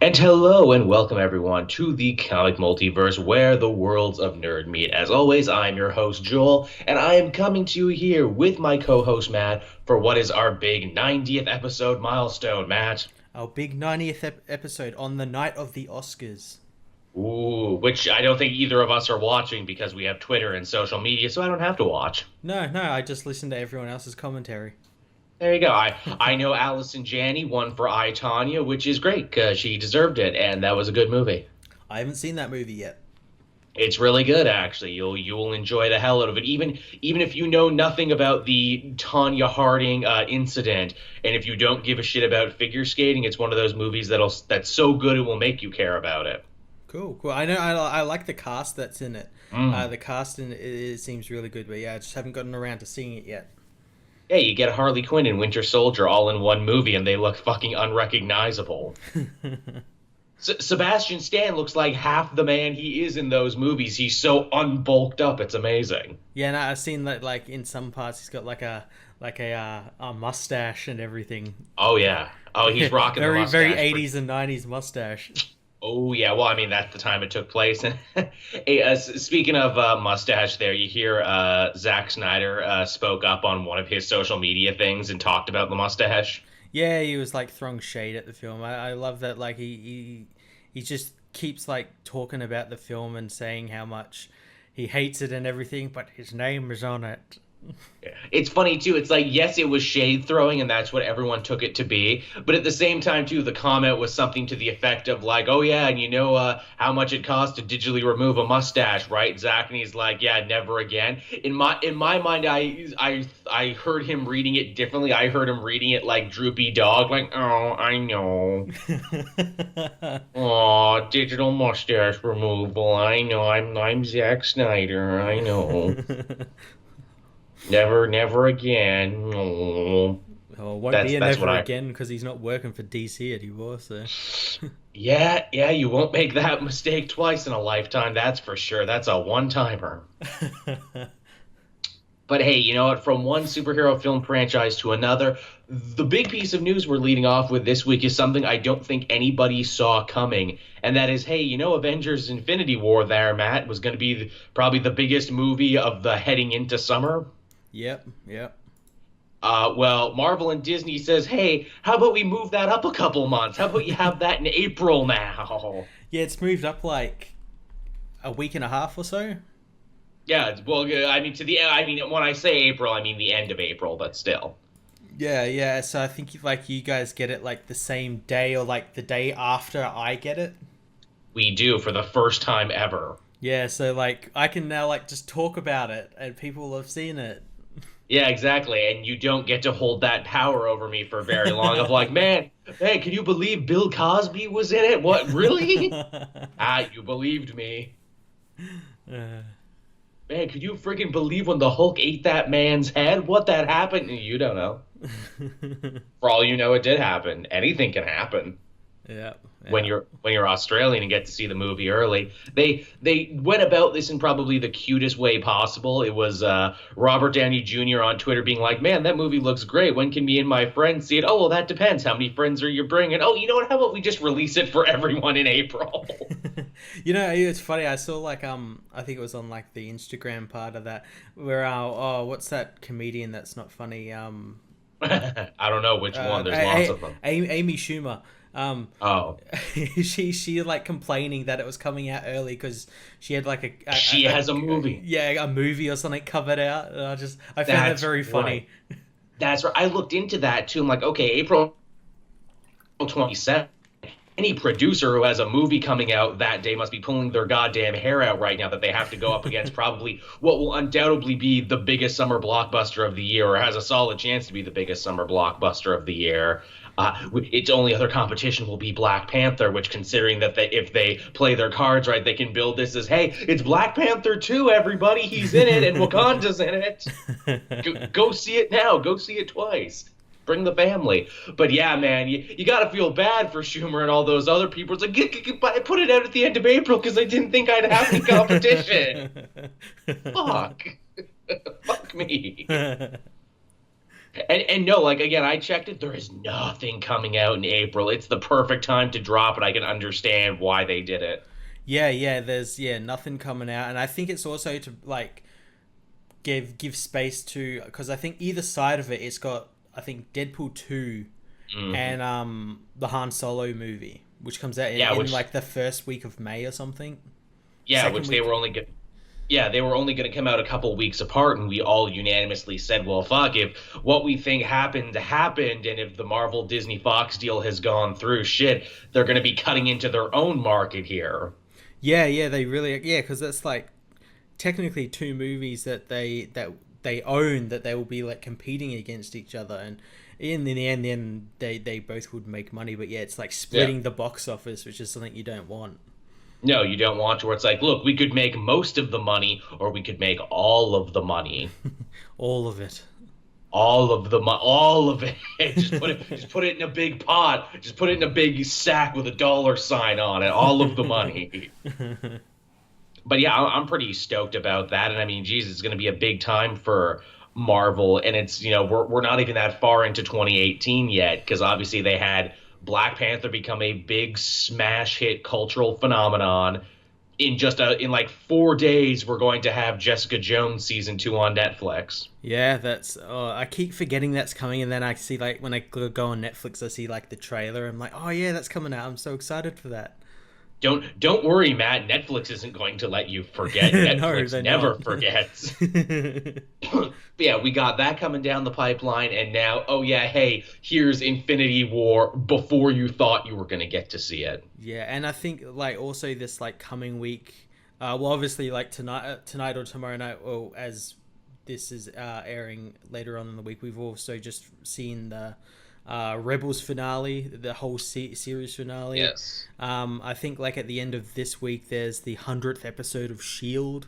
And hello and welcome everyone to the Comic Multiverse where the worlds of nerd meet. As always, I'm your host Joel, and I am coming to you here with my co-host Matt for what is our big 90th episode milestone, Matt. Our big 90th episode on the night of the Oscars. Ooh, which I don't think either of us are watching because we have Twitter and social media, so I don't have to watch. No, I just listened to everyone else's commentary. There you go. I know Allison Janney won for I, Tonya, which is great because she deserved it, and that was a good movie. I haven't seen that movie yet. It's really good, actually. You'll enjoy the hell out of it, even if you know nothing about the Tanya Harding incident, and if you don't give a shit about figure skating. It's one of those movies that's so good it will make you care about it. Cool. I know I like the cast that's in it. Mm. The cast in it seems really good, but yeah, I just haven't gotten around to seeing it yet. Yeah, you get Harley Quinn and Winter Soldier all in one movie, and they look fucking unrecognizable. Sebastian Stan looks like half the man he is in those movies. He's so unbulked up, it's amazing. Yeah, no, I've seen that like in some parts he's got like a mustache and everything. Oh yeah. Oh, he's rocking the mustache. Very 80s and 90s mustache. Oh yeah, well, I mean that's the time it took place. Hey, speaking of mustache, there you hear Zack Snyder spoke up on one of his social media things and talked about the mustache. Yeah, he was like throwing shade at the film. I love that. Like he just keeps like talking about the film and saying how much he hates it and everything, but his name is on it. It's funny too. It's like, yes, it was shade throwing, and that's what everyone took it to be. But at the same time, too, the comment was something to the effect of like, "Oh yeah, and you know how much it costs to digitally remove a mustache, right?" Zach, and he's like, "Yeah, never again." In my mind, I heard him reading it differently. I heard him reading it like droopy dog, like, "Oh, I know." Oh, digital mustache removal. I know. I'm Zack Snyder. I know. Never again. Oh. Oh, it won't That's be a that's never what I. again because he's not working for DC anymore. So Yeah. You won't make that mistake twice in a lifetime. That's for sure. That's a one-timer. But hey, you know what? From one superhero film franchise to another, the big piece of news we're leading off with this week is something I don't think anybody saw coming, and that is, hey, you know, Avengers: Infinity War there, Matt, was going to be probably the biggest movie of the heading into summer. yep. Well, Marvel and Disney says, hey, how about we move that up a couple months? How about you have that in April now? Yeah, it's moved up like a week and a half or so. Yeah, well, I mean, I mean, when I say April, I mean the end of April, but still. Yeah. So I think if, like you guys get it like the same day or like the day after I get it. We do for the first time ever. Yeah, so like I can now like just talk about it and people have seen it. Yeah, exactly. And you don't get to hold that power over me for very long of like, man, hey, can you believe Bill Cosby was in it? What, really? You believed me. Uh, Man, could you freaking believe when the Hulk ate that man's head? What that happened? You don't know. For all you know, it did happen. Anything can happen yeah, when yeah. you're Australian and get to see the movie early. They went about this in probably the cutest way possible. It was Robert Downey Jr. on Twitter being like, "Man, that movie looks great. When can me and my friends see it?" "Oh, well, that depends. How many friends are you bringing?" "Oh, you know what? How about we just release it for everyone in April?" You know, it's funny. I saw like I think it was on like the Instagram part of that where oh, what's that comedian that's not funny? I don't know which one. There's lots of them. Amy Schumer. Oh, she like complaining that it was coming out early because she had like she has a movie. Yeah, a movie or something covered out. And I found that That's very right. funny. That's right. I looked into that too. I'm like, okay, April 27th. Any producer who has a movie coming out that day must be pulling their goddamn hair out right now that they have to go up against probably what will undoubtedly be the biggest summer blockbuster of the year, or has a solid chance to be the biggest summer blockbuster of the year. Its only other competition will be Black Panther, which, considering that if they play their cards right, they can build this as, hey, it's Black Panther 2, everybody, he's in it, and Wakanda's in it. Go see it now. Go see it twice. Bring the family. But yeah, man, you got to feel bad for Schumer and all those other people. It's like, put it out at the end of April because I didn't think I'd have any competition. Fuck. Fuck me. And no, like again, I checked it. There is nothing coming out in April. It's the perfect time to drop it. I can understand why they did it. Yeah, there's nothing coming out, and I think it's also to like give space to, because I think either side of it, it's got, I think, Deadpool 2 Hmm. and the Han Solo movie, which comes out Yeah, in which like the first week of May or something. yeah, Second which they week. were only good. Yeah, they were only going to come out a couple weeks apart, and we all unanimously said, well, fuck, if what we think happened happened, and if the Marvel Disney Fox deal has gone through, shit, they're going to be cutting into their own market here. Yeah, they really, because that's like technically two movies that they own, that they will be like competing against each other, and in the end, then they both would make money. But yeah, it's like Yeah. splitting the box office, which is something you don't want. No, you don't want to, where it's like, look, we could make most of the money, or we could make all of the money. All of it. All of it. Just put it in a big pot. Just put it in a big sack with a dollar sign on it. All of the money. But yeah, I'm pretty stoked about that. And I mean, geez, it's going to be a big time for Marvel. And it's, we're not even that far into 2018 yet, because obviously they had Black Panther become a big smash hit cultural phenomenon. In like 4 days, we're going to have Jessica Jones season 2 on Netflix. Yeah, that's. Oh, I keep forgetting that's coming, and then I see like when I go on Netflix, I see like the trailer. I'm like, oh yeah, that's coming out. I'm so excited for that. Don't worry, Matt. Netflix isn't going to let you forget. No, Netflix they're never not. forgets. But yeah, we got that coming down the pipeline, and now, oh yeah, hey, here's Infinity War before you thought you were going to get to see it. Yeah, and I think like also this like coming week, well, obviously like tonight or tomorrow night, or as this is airing later on in the week, we've also just seen the Rebels finale, the whole series finale. Yes. I think like at the end of this week, there's the 100th episode of Shield.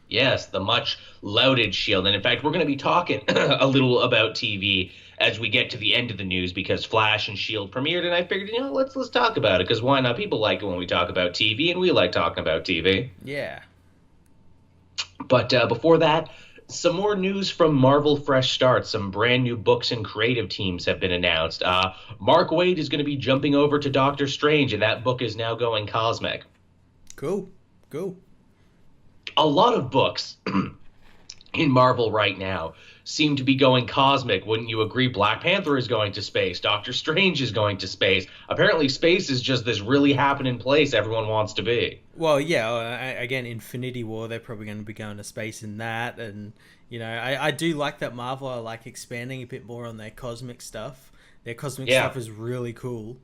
Yes, the much lauded Shield. And in fact, we're going to be talking a little about TV as we get to the end of the news, because Flash and Shield premiered, and I figured, let's talk about it, because why not? People like it when we talk about TV, and we like talking about TV. Yeah. But before that, some more news from Marvel Fresh Start. Some brand new books and creative teams have been announced. Mark Waid is going to be jumping over to Doctor Strange, and that book is now going cosmic. Cool. A lot of books in Marvel right now seem to be going cosmic. Wouldn't you agree? Black Panther is going to space. Doctor Strange is going to space. Apparently, space is just this really happening place everyone wants to be. Well, yeah. Again, Infinity War, they're probably going to be going to space in that, and I do like that Marvel are like expanding a bit more on their cosmic stuff. Their cosmic Yeah. stuff is really cool.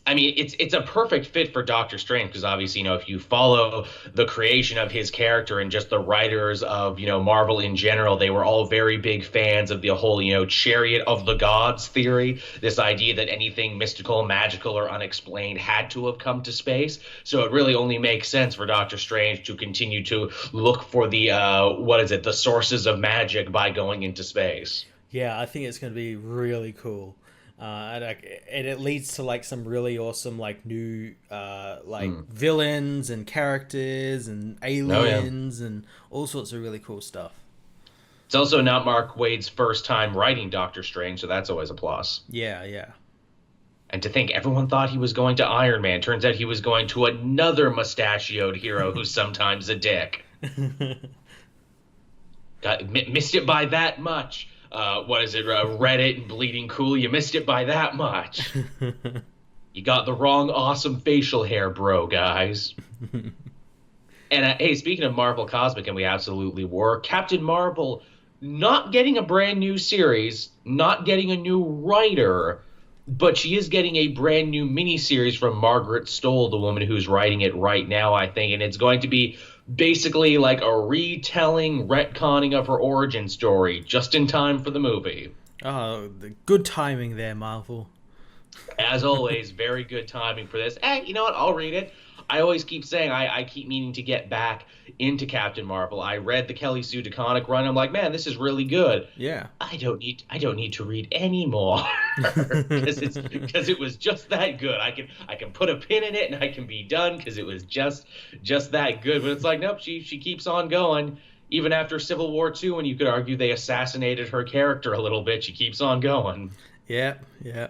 I mean, it's a perfect fit for Doctor Strange, because obviously, if you follow the creation of his character and just the writers of, Marvel in general, they were all very big fans of the whole, chariot of the gods theory, this idea that anything mystical, magical, or unexplained had to have come to space. So it really only makes sense for Doctor Strange to continue to look for the sources of magic by going into space. Yeah, I think it's going to be really cool. And it leads to like some really awesome like new villains and characters and Oh, yeah. aliens and all sorts of really cool stuff. It's also not Mark Waid's first time writing Doctor Strange, so that's always a plus. Yeah. And to think everyone thought he was going to Iron Man. Turns out he was going to another mustachioed hero who's sometimes a dick. Missed it by that much. What is it? Reddit and Bleeding Cool. You missed it by that much. You got the wrong awesome facial hair, bro, guys. And hey, speaking of Marvel Cosmic, and we absolutely were, Captain Marvel not getting a brand new series, not getting a new writer, but she is getting a brand new miniseries from Margaret Stohl, the woman who's writing it right now, I think. And it's going to be basically like a retelling, retconning of her origin story, just in time for the movie. Oh, the good timing there, Marvel. As always, very good timing for this. Hey, you know what? I'll read it. I always keep saying I keep meaning to get back into Captain Marvel. I read the Kelly Sue DeConnick run. I'm like, man, this is really good. Yeah. I don't need to read any more because it was just that good. I can put a pin in it and I can be done because it was just that good. But it's like, nope, she keeps on going. Even after Civil War 2, and you could argue they assassinated her character a little bit, she keeps on going. Yeah, yeah.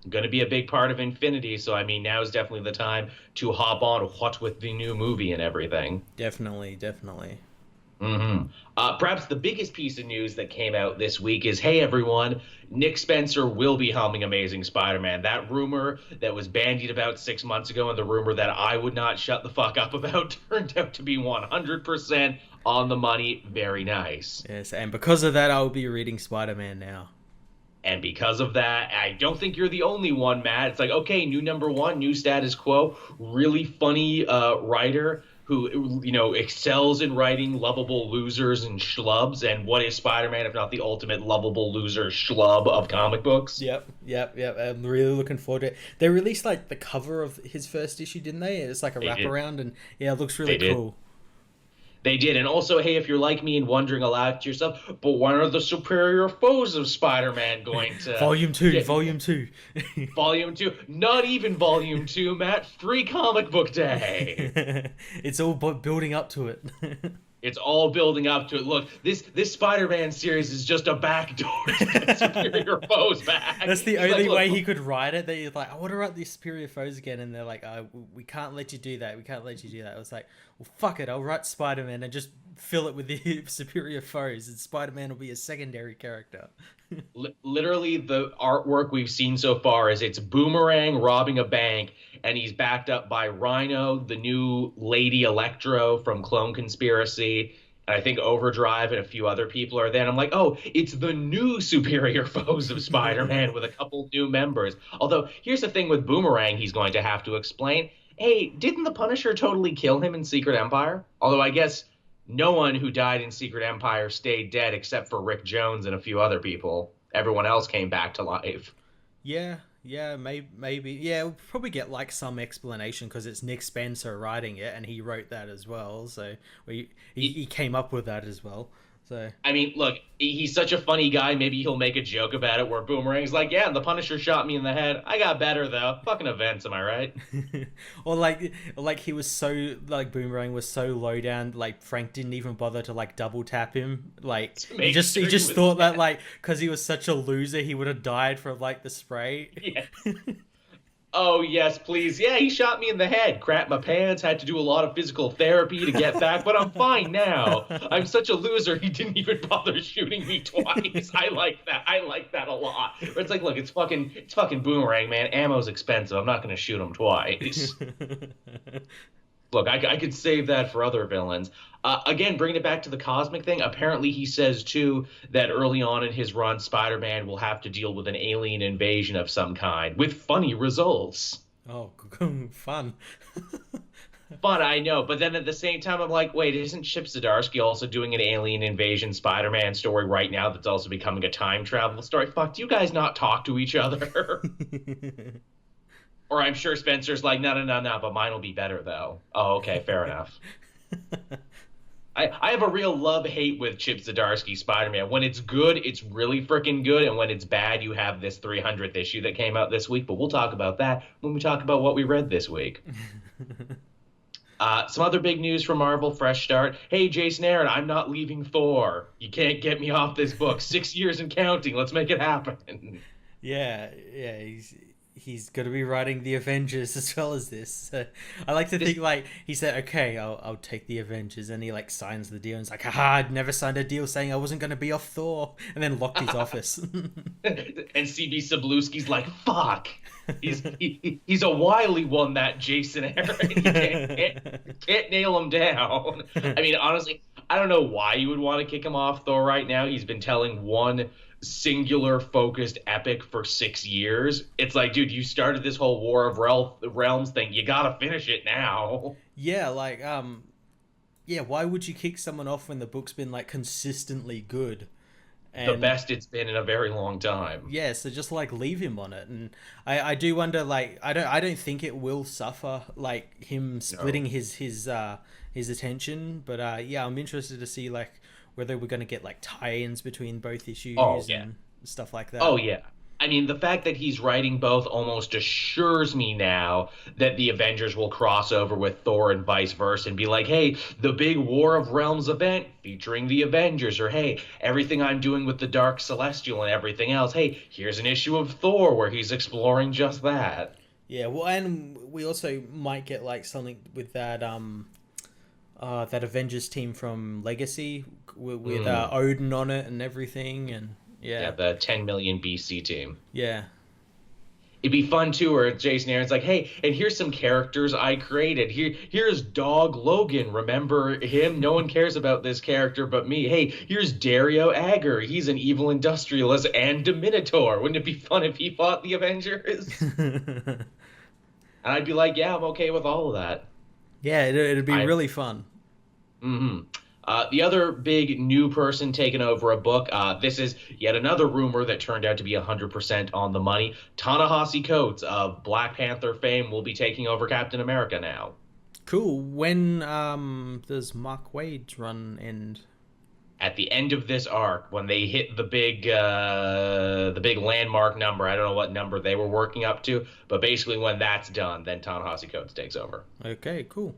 Going to be a big part of Infinity, so I mean, now is definitely the time to hop on what with the new movie and everything. Definitely, definitely. Perhaps the biggest piece of news that came out this week is, hey everyone, Nick Spencer will be helming Amazing Spider-Man. That rumor that was bandied about 6 months ago, and the rumor that I would not shut the fuck up about, turned out to be 100% on the money. Very nice. Yes, and because of that, I'll be reading Spider-Man now. And because of that, I don't think you're the only one, Matt. It's like, okay, new number one, new status quo, really funny writer who, excels in writing lovable losers and schlubs. And what is Spider-Man if not the ultimate lovable loser schlub of comic books? Yep. I'm really looking forward to it. They released like the cover of his first issue, didn't they? It's like a wraparound, and yeah, it looks really cool. They did. And also, hey, if you're like me and wondering aloud to yourself, but when are the superior foes of Spider-Man going to... Volume 2. Volume 2. Volume 2. Not even Volume 2, Matt. Free Comic Book Day. It's all building up to it. It's all building up to it. Look, this Spider-Man series is just a backdoor to get superior foes back. That's the only way he could write it. That he's like, I want to write these superior foes again, and they're like, we can't let you do that. We can't let you do that. I was like, well, fuck it. I'll write Spider-Man and just fill it with the superior foes, and Spider-Man will be a secondary character. Literally, the artwork we've seen so far is it's Boomerang robbing a bank, and he's backed up by Rhino, the new Lady Electro from Clone Conspiracy, and I think Overdrive and a few other people are there. And I'm like, oh, it's the new superior foes of Spider-Man with a couple new members. Although, here's the thing with Boomerang he's going to have to explain. Hey, didn't the Punisher totally kill him in Secret Empire? Although I guess no one who died in Secret Empire stayed dead except for Rick Jones and a few other people. Everyone else came back to life. Yeah, maybe. Yeah, we'll probably get like some explanation because it's Nick Spencer writing it, and he wrote that as well. So he came up with that as well. So I mean, look, he's such a funny guy. Maybe he'll make a joke about it where Boomerang's like, yeah, the Punisher shot me in the head. I got better, though. Fucking events, am I right? Or like he was so, like, Boomerang was so low down, like, Frank didn't even bother to, like, double tap him. Like, he just thought that, like, because he was such a loser, he would have died from, like, the spray. Yeah. Oh, yes, please. Yeah, he shot me in the head. Crap my pants, had to do a lot of physical therapy to get back, but I'm fine now. I'm such a loser, he didn't even bother shooting me twice. I like that a lot. But it's like, look, it's fucking Boomerang, man. Ammo's expensive. I'm not going to shoot him twice. Look, I could save that for other villains. Again, bringing it back to the cosmic thing, apparently he says, too, that early on in his run, Spider-Man will have to deal with an alien invasion of some kind, with funny results. Oh, fun. Fun, I know, but then at the same time, I'm like, wait, isn't Chip Zdarsky also doing an alien invasion Spider-Man story right now that's also becoming a time travel story? Fuck, do you guys not talk to each other? Or I'm sure Spencer's like, no, but mine will be better, though. Oh, okay, fair enough. I have a real love-hate with Chip Zdarsky Spider-Man. When it's good, it's really freaking good, and when it's bad, you have this 300th issue that came out this week, but we'll talk about that when we talk about what we read this week. Some other big news from Marvel, fresh start. Hey, Jason Aaron, I'm not leaving Thor. You can't get me off this book. 6 years and counting. Let's make it happen. Yeah, he's going to be writing the Avengers as well as this. I like to think, like, he said, okay, I'll take the Avengers, and he, like, signs the deal, and he's like, haha, I'd never signed a deal saying I wasn't going to be off Thor, and then locked his office. And C.B. Cebulski's like, fuck. He's a wily one, that Jason Aaron. You can't nail him down. I mean, honestly, I don't know why you would want to kick him off Thor right now. He's been telling one singular focused epic for 6 years. It's like, dude, you started this whole War of Realms thing. You gotta finish it now. Yeah, like, why would you kick someone off when the book's been, like, consistently good? And the best it's been in a very long time. Yeah, so just, like, leave him on it. And I do wonder, like, I don't think it will suffer, like, him splitting his attention. But yeah, I'm interested to see, like, whether we're going to get, like, tie-ins between both issues and stuff like that. Oh, yeah. I mean, the fact that he's writing both almost assures me now that the Avengers will cross over with Thor and vice versa and be like, hey, the big War of Realms event featuring the Avengers, or hey, everything I'm doing with the Dark Celestial and everything else, hey, here's an issue of Thor where he's exploring just that. Yeah, well, and we also might get like something with that that Avengers team from Legacy with Odin on it and everything, and Yeah, the 10 million BC team. Yeah. It'd be fun too, where Jason Aaron's like, hey, and here's some characters I created. Here's Dog Logan. Remember him? No one cares about this character but me. Hey, here's Dario Agger. He's an evil industrialist and a Minotaur. Wouldn't it be fun if he fought the Avengers? And I'd be like, yeah, I'm okay with all of that. Yeah, it'd be really fun. Mm-hmm. The other big new person taking over a book, this is yet another rumor that turned out to be 100% on the money. Ta-Nehisi Coates of Black Panther fame will be taking over Captain America now. Cool. When does Mark Waid's run end? At the end of this arc, when they hit the big landmark number, I don't know what number they were working up to, but basically when that's done, then Ta-Nehisi Coates takes over. Okay, cool.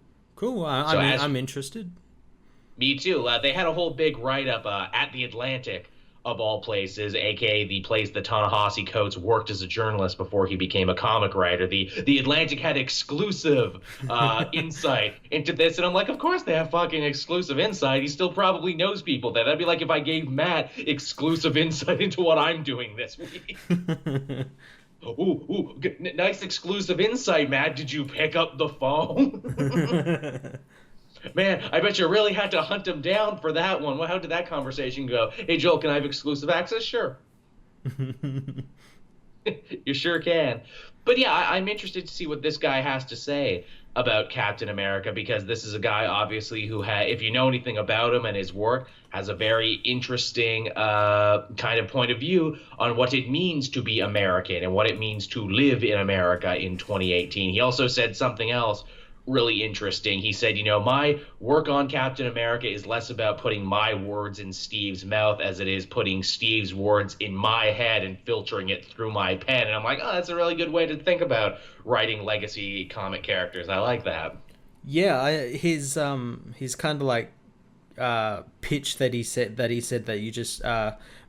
I'm interested. Me too. They had a whole big write-up at The Atlantic, of all places, aka the place that Ta-Nehisi Coates worked as a journalist before he became a comic writer. The Atlantic had exclusive insight into this, and I'm like, of course they have fucking exclusive insight. He still probably knows people there. That'd be like if I gave Matt exclusive insight into what I'm doing this week. Ooh, nice exclusive insight, Matt. Did you pick up the phone? Man, I bet you really had to hunt him down for that one. How did that conversation go? Hey, Joel, can I have exclusive access? Sure. You sure can. But yeah, I'm interested to see what this guy has to say about Captain America, because this is a guy, obviously, who, if you know anything about him and his work, has a very interesting kind of point of view on what it means to be American and what it means to live in America in 2018. He also said something else really interesting. He said, my work on Captain America is less about putting my words in Steve's mouth as it is putting Steve's words in my head and filtering it through my pen. And I'm like, oh, that's a really good way to think about writing legacy comic characters. I like that. Yeah, his kind of like pitch that he said that you just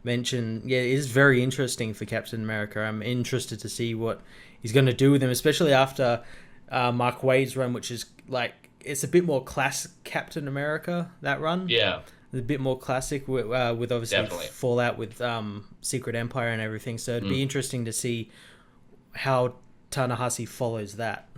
mentioned, yeah, is very interesting for Captain America. I'm interested to see what he's going to do with him, especially after Mark Waid's run, which is like, it's a bit more classic Captain America, that run. Yeah. A bit more classic with obviously Definitely. Fallout with Secret Empire and everything. So it'd be interesting to see how Ta-Nehisi follows that.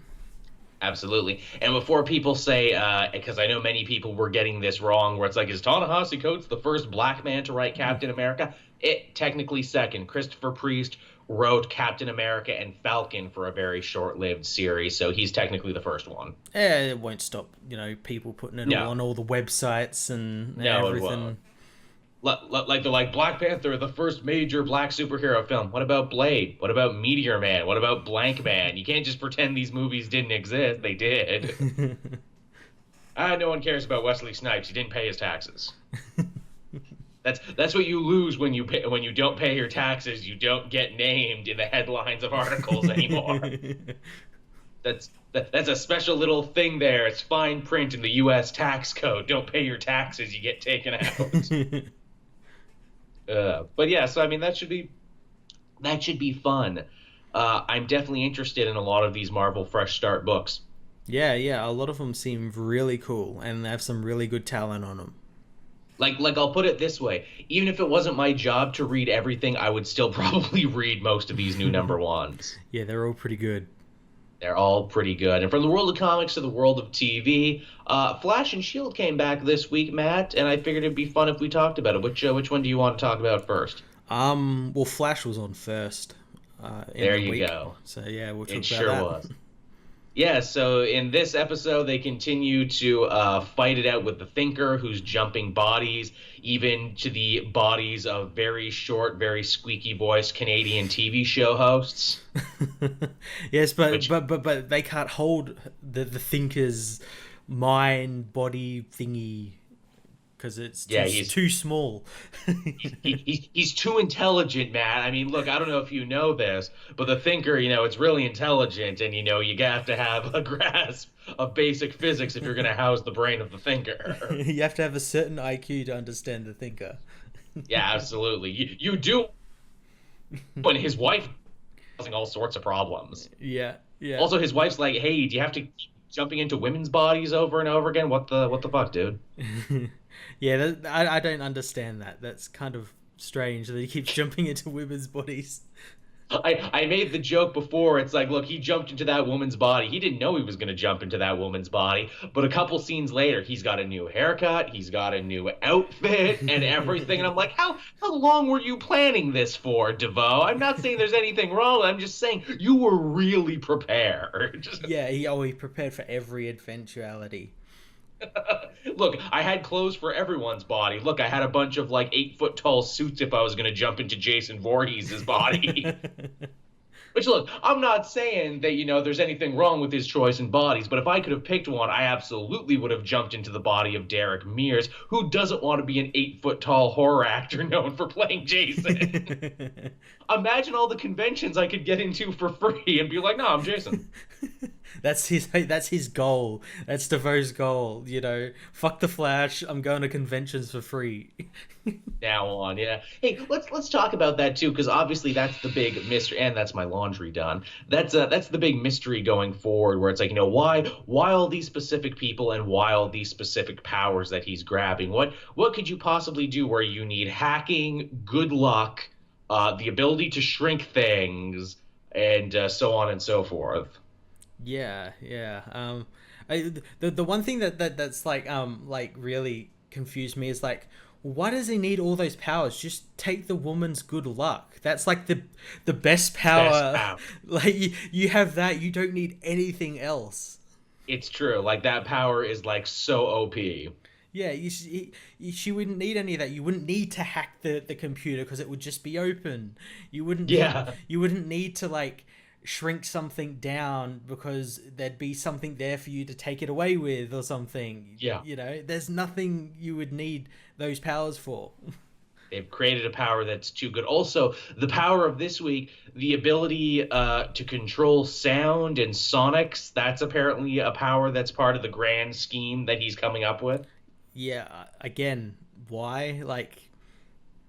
Absolutely. And before people say, because I know many people were getting this wrong, where it's like, is Ta-Nehisi Coates the first black man to write Captain America? It technically second. Christopher Priest wrote Captain America and Falcon for a very short-lived series, so he's technically the first one. It won't stop, people putting it on all the websites and everything. Like they're like, Black Panther, the first major black superhero film. What about Blade? What about Meteor Man? What about Blank Man? You can't just pretend these movies didn't exist. They did. No one cares about Wesley Snipes. He didn't pay his taxes. That's what you lose when you don't pay your taxes. You don't get named in the headlines of articles anymore. That's a special little thing there. It's fine print in the U.S. tax code. Don't pay your taxes, you get taken out. But yeah, so I mean that should be fun. I'm definitely interested in a lot of these Marvel Fresh Start books. Yeah, a lot of them seem really cool and they have some really good talent on them. Like I'll put it this way, even if it wasn't my job to read everything, I would still probably read most of these new number ones. Yeah, they're all pretty good. They're all pretty good. And from the world of comics to the world of TV, Flash and S.H.I.E.L.D. came back this week, Matt, and I figured it'd be fun if we talked about it. Which one do you want to talk about first? Well, Flash was on first. There you go. So yeah, we'll talk it about sure that. Was. Yeah, so in this episode, they continue to fight it out with the Thinker, who's jumping bodies, even to the bodies of very short, very squeaky-voiced Canadian TV show hosts. Yes, but they can't hold the Thinker's mind, body thingy because it's Yeah, too small. he's too intelligent, Matt. I mean, look, I don't know if you know this, but the thinker, it's really intelligent, and you have to have a grasp of basic physics if you're going to house the brain of the thinker. You have to have a certain IQ to understand the thinker. Yeah, absolutely. You do, when his wife causing all sorts of problems. Yeah, yeah. Also, his wife's like, "Hey, do you have to keep jumping into women's bodies over and over again? What the fuck, dude?" Yeah, I don't understand that. That's kind of strange that he keeps jumping into women's bodies. I made the joke before. It's like, look, he jumped into that woman's body. He didn't know he was going to jump into that woman's body. But a couple scenes later, he's got a new haircut. He's got a new outfit and everything. And I'm like, how long were you planning this for, DeVoe? I'm not saying there's anything wrong. I'm just saying you were really prepared. Yeah, he prepared for every eventuality. Look, I had clothes for everyone's body. Look, I had a bunch of 8-foot tall suits if I was going to jump into Jason Voorhees' body. Which, look, I'm not saying that, there's anything wrong with his choice in bodies, but if I could have picked one, I absolutely would have jumped into the body of Derek Mears, who doesn't want to be an 8-foot tall horror actor known for playing Jason. Imagine all the conventions I could get into for free and be like, no, I'm Jason. That's his goal. That's DeVoe's goal. Fuck the Flash. I'm going to conventions for free. Now on, yeah. Hey, let's talk about that too, because obviously that's the big mystery, and that's my laundry done. That's the big mystery going forward, where it's like, why all these specific people and why all these specific powers that he's grabbing? What could you possibly do where you need hacking, good luck, the ability to shrink things, and so on and so forth? Yeah, yeah. The one thing that's really confused me is why does he need all those powers? Just take the woman's good luck. That's the best power. Best power. You have that, you don't need anything else. It's true. That power is so OP. Yeah, she wouldn't need any of that. You wouldn't need to hack the computer because it would just be open. You wouldn't. Yeah. You wouldn't need to shrink something down because there'd be something there for you to take it away with or something. Yeah. There's nothing you would need those powers for. They've created a power that's too good. Also, the power of this week, the ability to control sound and sonics, that's apparently a power that's part of the grand scheme that he's coming up with. Yeah, again, why?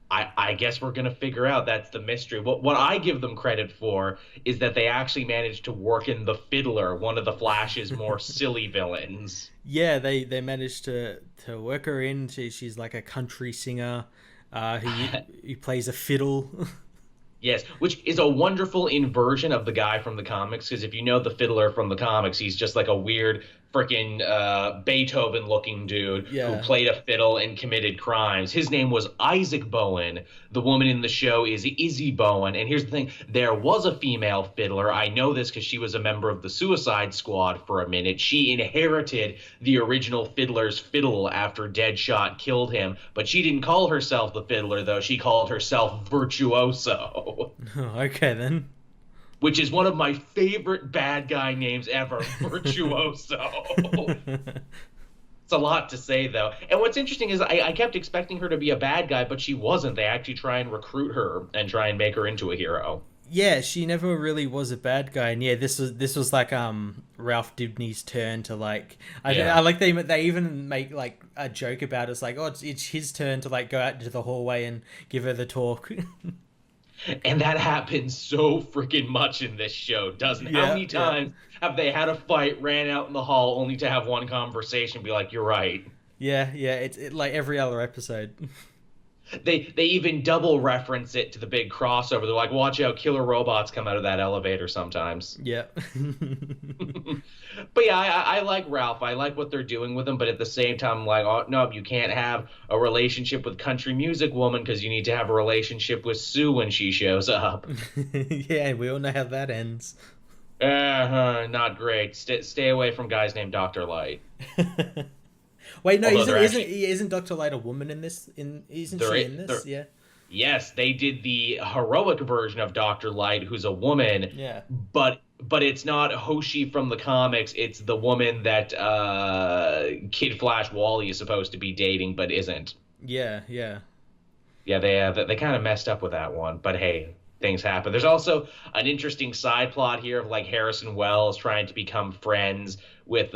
I guess we're going to figure out. That's the mystery. What I give them credit for is that they actually managed to work in the Fiddler, one of the Flash's more silly villains. Yeah, they managed to work her in. She's like a country singer who plays a fiddle. Yes, which is a wonderful inversion of the guy from the comics, because if you know the Fiddler from the comics, he's just like a weird freaking Beethoven-looking dude who played a fiddle and committed crimes. His name was Isaac Bowen. The woman in the show is Izzy Bowen. And here's the thing. There was a female fiddler. I know this because she was a member of the Suicide Squad for a minute. She inherited the original Fiddler's fiddle after Deadshot killed him. But she didn't call herself the Fiddler, though. She called herself Virtuoso. Okay, then. Which is one of my favorite bad guy names ever, Virtuoso. It's a lot to say, though. And what's interesting is I kept expecting her to be a bad guy, but she wasn't. They actually try and recruit her and try and make her into a hero. Yeah, she never really was a bad guy, and yeah, this was Ralph Dibny's turn to I like they even make a joke about it. It's it's his turn to go out into the hallway and give her the talk. And that happens so freaking much in this show, doesn't it? How many times have they had a fight, ran out in the hall, only to have one conversation, be like, "You're right." Yeah, it's like every other episode. They even double reference it to the big crossover. They're like, "Watch out, killer robots come out of that elevator sometimes." Yeah. But yeah, I like Ralph. I like what they're doing with him, but at the same time, I'm like, oh, no, you can't have a relationship with country music woman because you need to have a relationship with Sue when she shows up. Yeah, we all know how that ends. Not great. Stay away from guys named Dr. Light. Wait, no, isn't Dr. Light a woman in this? Isn't she in this? Yeah. Yes, they did the heroic version of Dr. Light, who's a woman, Yeah. but it's not Hoshi from the comics. It's the woman that Kid Flash Wally is supposed to be dating, but isn't. Yeah, yeah. Yeah, they kind of messed up with that one, but hey, things happen. There's also an interesting side plot here of like Harrison Wells trying to become friends with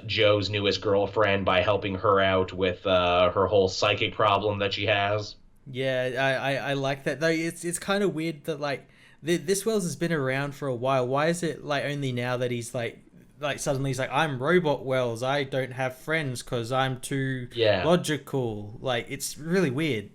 Joe's newest girlfriend by helping her out with her whole psychic problem that she has. Yeah, I like that though. It's kind of weird that like this Wells has been around for a while. Why is it like only now that he's like suddenly he's like I'm Robot Wells. I don't have friends because I'm too Yeah. logical. Like it's really weird.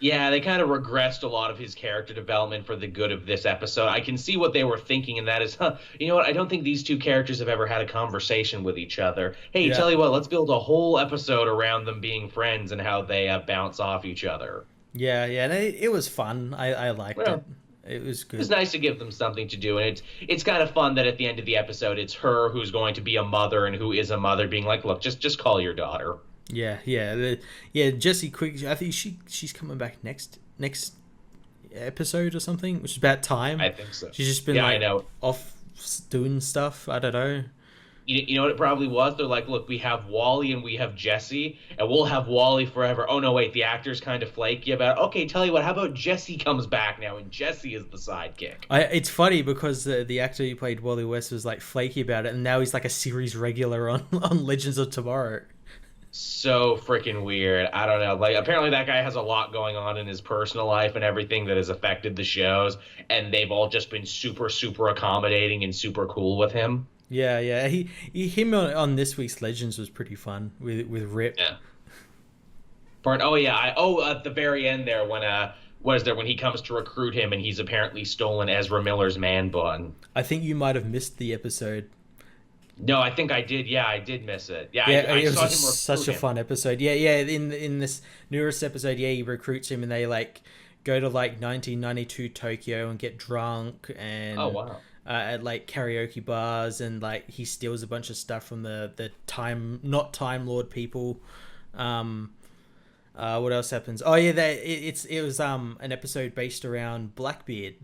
Yeah, they kind of regressed a lot of his character development for the good of this episode. I can see what they were thinking, and that is, you know what? I don't think these two characters have ever had a conversation with each other. Hey, Yeah. tell you what, let's build a whole episode around them being friends and how they bounce off each other. Yeah, yeah. And it was fun. I liked Well, it. It was it's good. nice to give them something to do, and it's kind of fun that at the end of the episode, it's her who's going to be a mother and who is a mother being like, look, just call your daughter. Yeah, yeah, yeah. Jessie Quick. I think she's coming back next episode or something, which is about time. I think so. She's just been Yeah, I like know. off doing stuff. I don't know. You know what it probably was? They're like, look, we have Wally and we have Jesse, and we'll have Wally forever. Oh, no, wait, the actor's kind of flaky about it. Okay, tell you what, how about Jesse comes back now, and Jesse is the sidekick? It's funny because the actor who played Wally West was like flaky about it, and now he's like a series regular on on Legends of Tomorrow. So freaking weird. I don't know. Like, apparently that guy has a lot going on in his personal life and everything that has affected the shows, and they've all just been super, super accommodating and super cool with him. Yeah, yeah. Him on this week's Legends was pretty fun with Rip. Yeah. Oh yeah, at the very end there when he comes to recruit him and he's apparently stolen Ezra Miller's man bun. I think you might have missed the episode. No, I think I did. Yeah, I did miss it. Yeah, Yeah, I it was saw him such a recruit him. fun episode. Yeah, yeah. In this newest episode, yeah, he recruits him, and they like go to like 1992 Tokyo and get drunk and Oh wow. at like karaoke bars, and like he steals a bunch of stuff from the Time Lord people. What else happens? Oh yeah, it was an episode based around Blackbeard.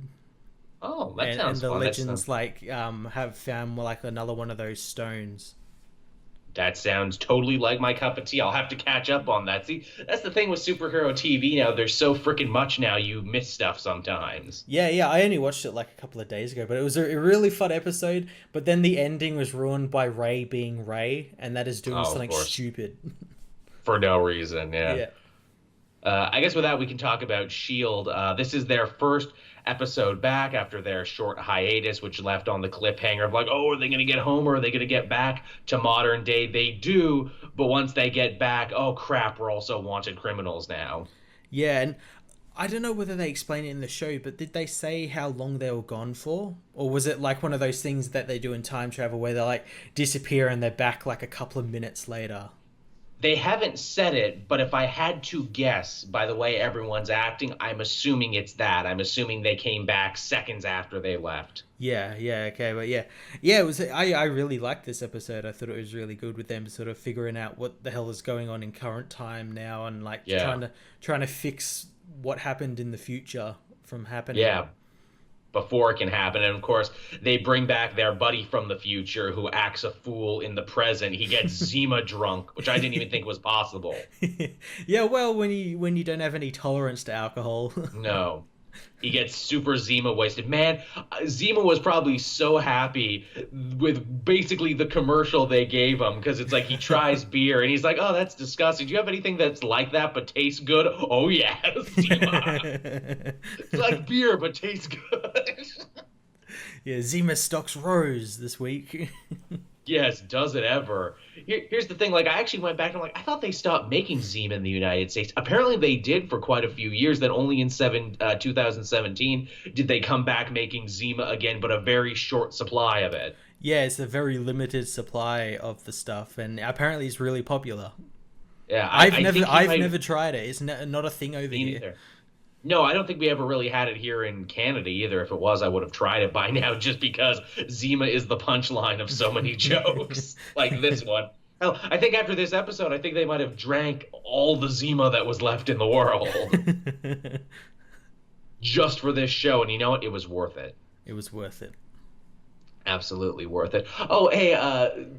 Oh, that And sounds the fun. legends like have found like another one of those stones. That sounds totally like my cup of tea. I'll have to catch up on that. See, that's the thing with superhero TV now. There's so freaking much now. You miss stuff sometimes. Yeah, yeah. I only watched it like a couple of days ago, but it was a really fun episode. But then the ending was ruined by Ray being Ray, and that is doing Oh, of something course. stupid. For no reason, yeah. Yeah. I guess with that, we can talk about S.H.I.E.L.D. This is their first episode back after their short hiatus, which left on the cliffhanger of like, oh, are they going to get home or are they going to get back to modern day? They do, but once they get back, oh, crap, we're also wanted criminals now. Yeah, and I don't know whether they explain it in the show, but did they say how long they were gone for? Or was it like one of those things that they do in time travel where they like disappear and they're back like a couple of minutes later? They haven't said it, but if I had to guess by the way everyone's acting, I'm assuming it's that. I'm assuming they came back seconds after they left. Yeah, yeah, okay, but yeah. Yeah, it was I really liked this episode. I thought it was really good with them sort of figuring out what the hell is going on in current time now and like Yeah. trying to fix what happened in the future from happening. Yeah, before it can happen. And of course, they bring back their buddy from the future who acts a fool in the present. He gets Zima drunk, which I didn't even think was possible. Yeah, well, when you don't have any tolerance to alcohol. No. He gets super Zima wasted. Man, Zima was probably so happy with basically the commercial they gave him because it's like he tries beer and he's like, oh, that's disgusting. Do you have anything that's like that but tastes good? Oh, yeah, Zima. It's like beer but tastes good. Yeah, Zima stocks rose this week. Yes, does it ever? Here's the thing. Like, I actually went back and I'm like, I thought they stopped making Zima in the United States. Apparently, they did for quite a few years. Then only in 2017 did they come back making Zima again, but a very short supply of it. Yeah, it's a very limited supply of the stuff, and apparently it's really popular. Yeah, I've I never think never tried it. It's not a thing over me here. neither. No, I don't think we ever really had it here in Canada either. If it was, I would have tried it by now just because Zima is the punchline of so many jokes like this one. Hell, I think after this episode, I think they might have drank all the Zima that was left in the world. just for this show, and you know what? It was worth it. It was worth it. Absolutely worth it. Oh, hey,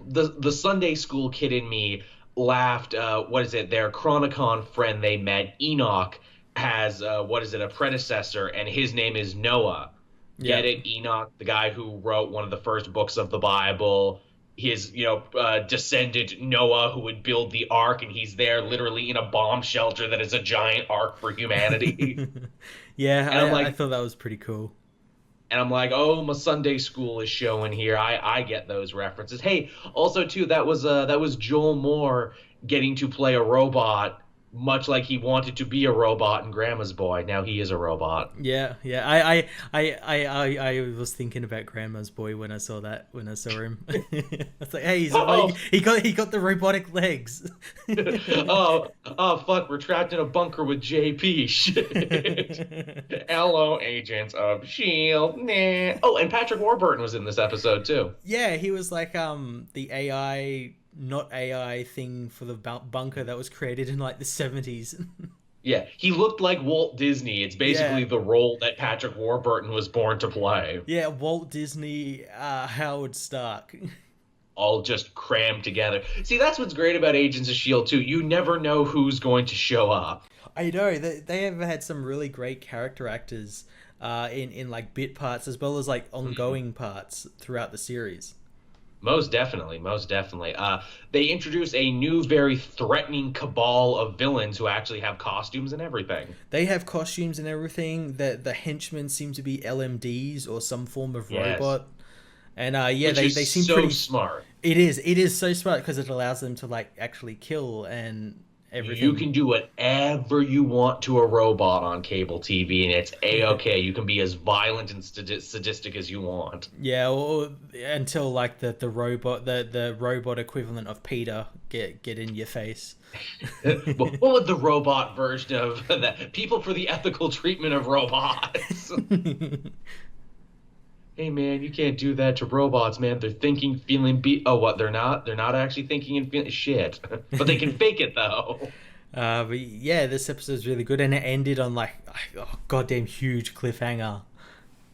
the Sunday school kid in me laughed. What is it? Their Chronicon friend they met, Enoch, has what is it? A predecessor, and his name is Noah. Yeah. Get it? Enoch, the guy who wrote one of the first books of the Bible. His, descendant Noah, who would build the ark, and he's there literally in a bomb shelter that is a giant ark for humanity. Yeah, And I'm like, I thought that was pretty cool. And I'm like, oh, my Sunday school is showing here. I get those references. Hey, also too, that was Joel Moore getting to play a robot, much like he wanted to be a robot in Grandma's Boy. Now he is a robot. Yeah, yeah. I was thinking about Grandma's Boy when I saw him. I was like, hey, he got the robotic legs. oh, fuck, we're trapped in a bunker with JP. Shit. Hello, agents of S.H.I.E.L.D. Nah. Oh, and Patrick Warburton was in this episode too. Yeah, he was like the AI, not AI thing for the bunker that was created in like the 70s. Yeah, he looked like Walt Disney. It's basically the role that Patrick Warburton was born to play. Yeah, Walt Disney, Howard Stark. All just crammed together. See, that's what's great about Agents of S.H.I.E.L.D. too. You never know who's going to show up. I know. They have had some really great character actors in like bit parts as well as like ongoing parts throughout the series. Most definitely, most definitely. They introduce a new, very threatening cabal of villains who actually have costumes and everything. They have costumes and everything. The henchmen seem to be LMDs or some form of robot. And they seem so pretty smart. It is so smart because it allows them to like actually kill and everything. You can do whatever you want to a robot on cable TV, and it's A-okay. You can be as violent and sadistic as you want. Yeah, or until like the robot equivalent of Peter get in your face. What would the robot version of that? People for the ethical treatment of robots. Hey man, you can't do that to robots, man. They're thinking, feeling, oh, what? They're not. They're not actually thinking and feeling shit. But they can fake it though. But yeah, this episode's really good, and it ended on like goddamn huge cliffhanger.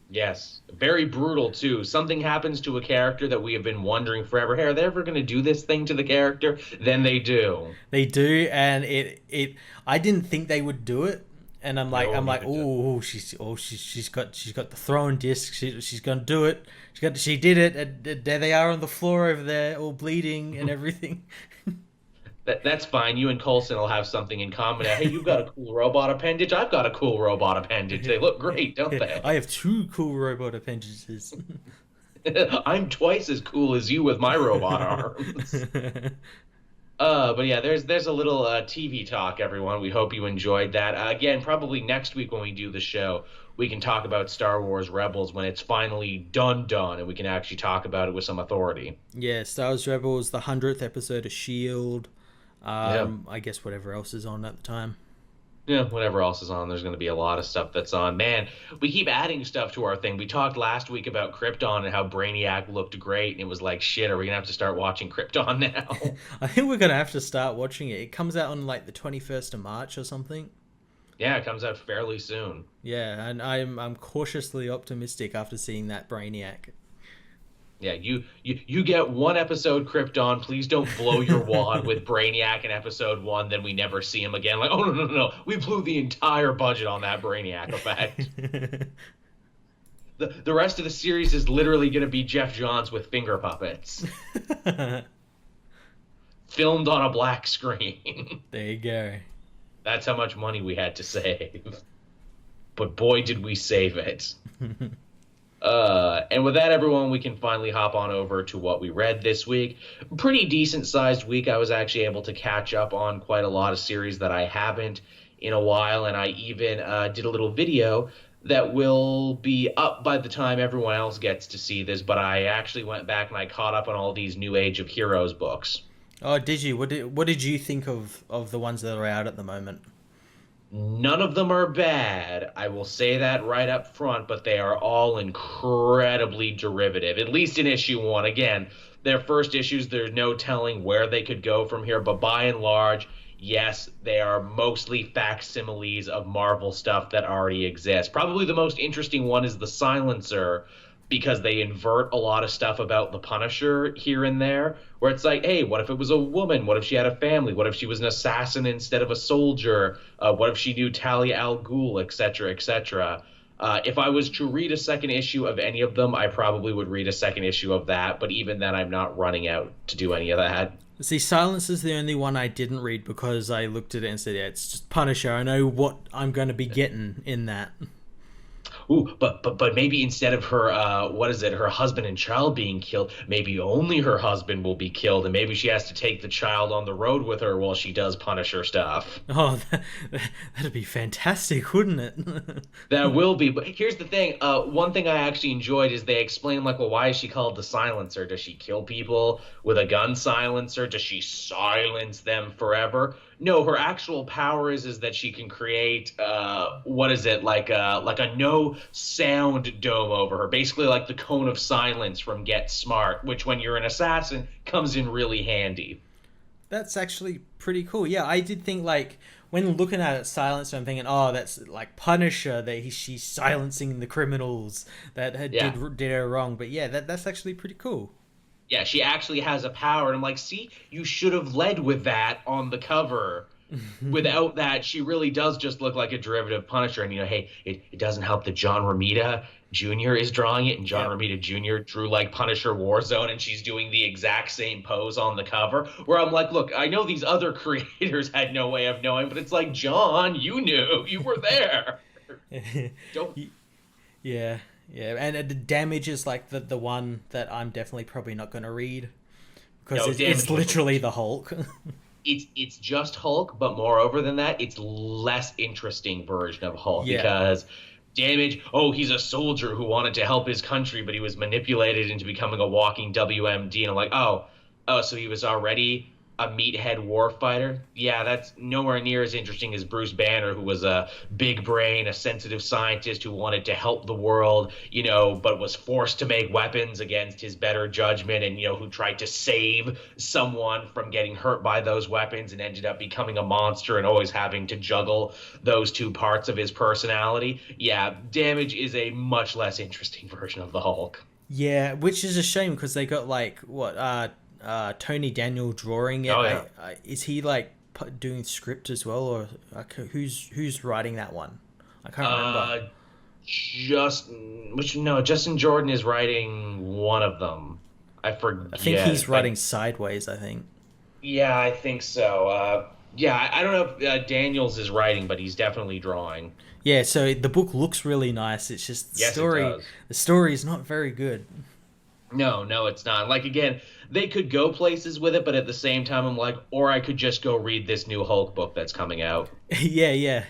Yes, very brutal too. Something happens to a character that we have been wondering forever. Hey, are they ever going to do this thing to the character? Then they do. They do, and it. I didn't think they would do it. And I'm like, she's got the throwing disc. She's gonna do it. She did it. And there they are on the floor over there, all bleeding and everything. That's fine. You and Coulson will have something in common. Hey, you've got a cool robot appendage. I've got a cool robot appendage. They look great, don't they? I have 2 cool robot appendages. I'm twice as cool as you with my robot arms. But yeah, there's a little TV talk, everyone. We hope you enjoyed that. Again, probably next week when we do the show, we can talk about Star Wars Rebels when it's finally done, and we can actually talk about it with some authority. Yeah, Star Wars Rebels, the 100th episode of S.H.I.E.L.D. I guess whatever else is on at the time. Yeah, whatever else is on, there's going to be a lot of stuff that's on. Man, we keep adding stuff to our thing. We talked last week about Krypton and how Brainiac looked great, and it was like, shit, are we going to have to start watching Krypton now? I think we're going to have to start watching it. It comes out on like the 21st of March or something. Yeah, it comes out fairly soon. Yeah, and I'm cautiously optimistic after seeing that Brainiac. Yeah, you get one episode Krypton. Please don't blow your wad with Brainiac in episode 1, then we never see him again. Like, oh, no. We blew the entire budget on that Brainiac effect. The rest of the series is literally going to be Jeff Johns with finger puppets. Filmed on a black screen. There you go. That's how much money we had to save. But boy, did we save it. And with that, everyone, we can finally hop on over to what we read this week. Pretty decent-sized week. I was actually able to catch up on quite a lot of series that I haven't in a while, and I even did a little video that will be up by the time everyone else gets to see this, but I actually went back and I caught up on all these New Age of Heroes books. Oh, did you? What did you think of the ones that are out at the moment? None of them are bad. I will say that right up front, but they are all incredibly derivative, at least in issue 1. Again, their first issues, there's no telling where they could go from here, but by and large, yes, they are mostly facsimiles of Marvel stuff that already exists. Probably the most interesting one is the Silencer, because they invert a lot of stuff about the Punisher here and there, where it's like, hey, what if it was a woman? What if she had a family? What if she was an assassin instead of a soldier? What if she knew Talia al Ghul, etc., etc.? If I was to read a second issue of any of them, I probably would read a second issue of that. But even then, I'm not running out to do any of that. See, Silence is the only one I didn't read because I looked at it and said, yeah, it's just Punisher. I know what I'm going to be getting in that. Ooh, but maybe instead of her, what is it, her husband and child being killed, maybe only her husband will be killed, and maybe she has to take the child on the road with her while she does Punisher stuff. Oh, that'd be fantastic, wouldn't it? That will be. But here's the thing. One thing I actually enjoyed is they explain, like, well, why is she called the Silencer? Does she kill people with a gun silencer? Does she silence them forever? No, her actual power is that she can create what is it, like a no sound dome over her, basically like the cone of silence from Get Smart, which when you're an assassin comes in really handy. That's actually pretty cool. Yeah, I did think like when looking at it, Silencer, I'm thinking, oh, that's like Punisher, that she's silencing the criminals that did her wrong. But yeah, that's actually pretty cool. Yeah, she actually has a power, and I'm like, see, you should have led with that on the cover. Without that, she really does just look like a derivative Punisher. And, hey, it doesn't help that John Romita Jr. is drawing it, and John Romita Jr. drew, like, Punisher Warzone, and she's doing the exact same pose on the cover, where I'm like, look, I know these other creators had no way of knowing, but it's like, John, you knew. You were there. Don't... Yeah. Yeah, and the Damage is like the one that I'm definitely probably not going to read because it's literally the Hulk. It's just Hulk, but moreover than that, it's less interesting version of Hulk because Damage, he's a soldier who wanted to help his country, but he was manipulated into becoming a walking WMD, and I'm like, so he was already a meathead warfighter? Yeah, that's nowhere near as interesting as Bruce Banner, who was a big brain, a sensitive scientist who wanted to help the world, but was forced to make weapons against his better judgment, and, who tried to save someone from getting hurt by those weapons and ended up becoming a monster and always having to juggle those two parts of his personality. Yeah, Damage is a much less interesting version of the Hulk. Yeah, which is a shame because they got Tony Daniel drawing it. Oh, yeah. Is he like doing script as well, or who's writing that one? I can't remember. Justin Jordan is writing one of them. I forget. I think he's writing Sideways. I think. Yeah, I think so. I don't know if Daniels is writing, but he's definitely drawing. Yeah, so the book looks really nice. It's just the story. It does. The story is not very good. No, it's not. Like, again, they could go places with it, but at the same time, I'm like, or I could just go read this new Hulk book that's coming out. Yeah.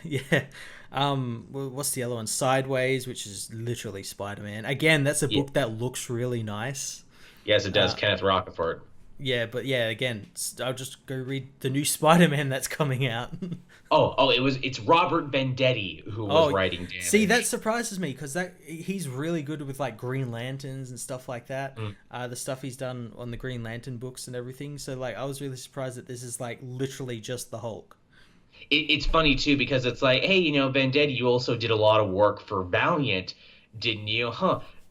What's the other one? Sideways, which is literally Spider-Man. Again, that's a book that looks really nice. Yes, it does. Kenneth Rocafort. Yeah, but again, I'll just go read the new Spider-Man that's coming out. It's Robert Venditti who was writing Damage. See, that surprises me because he's really good with like Green Lanterns and stuff like that. The stuff he's done on the Green Lantern books and everything. So like, I was really surprised that this is like literally just the Hulk. It's funny too because it's like, hey, Venditti, you also did a lot of work for Valiant, didn't you?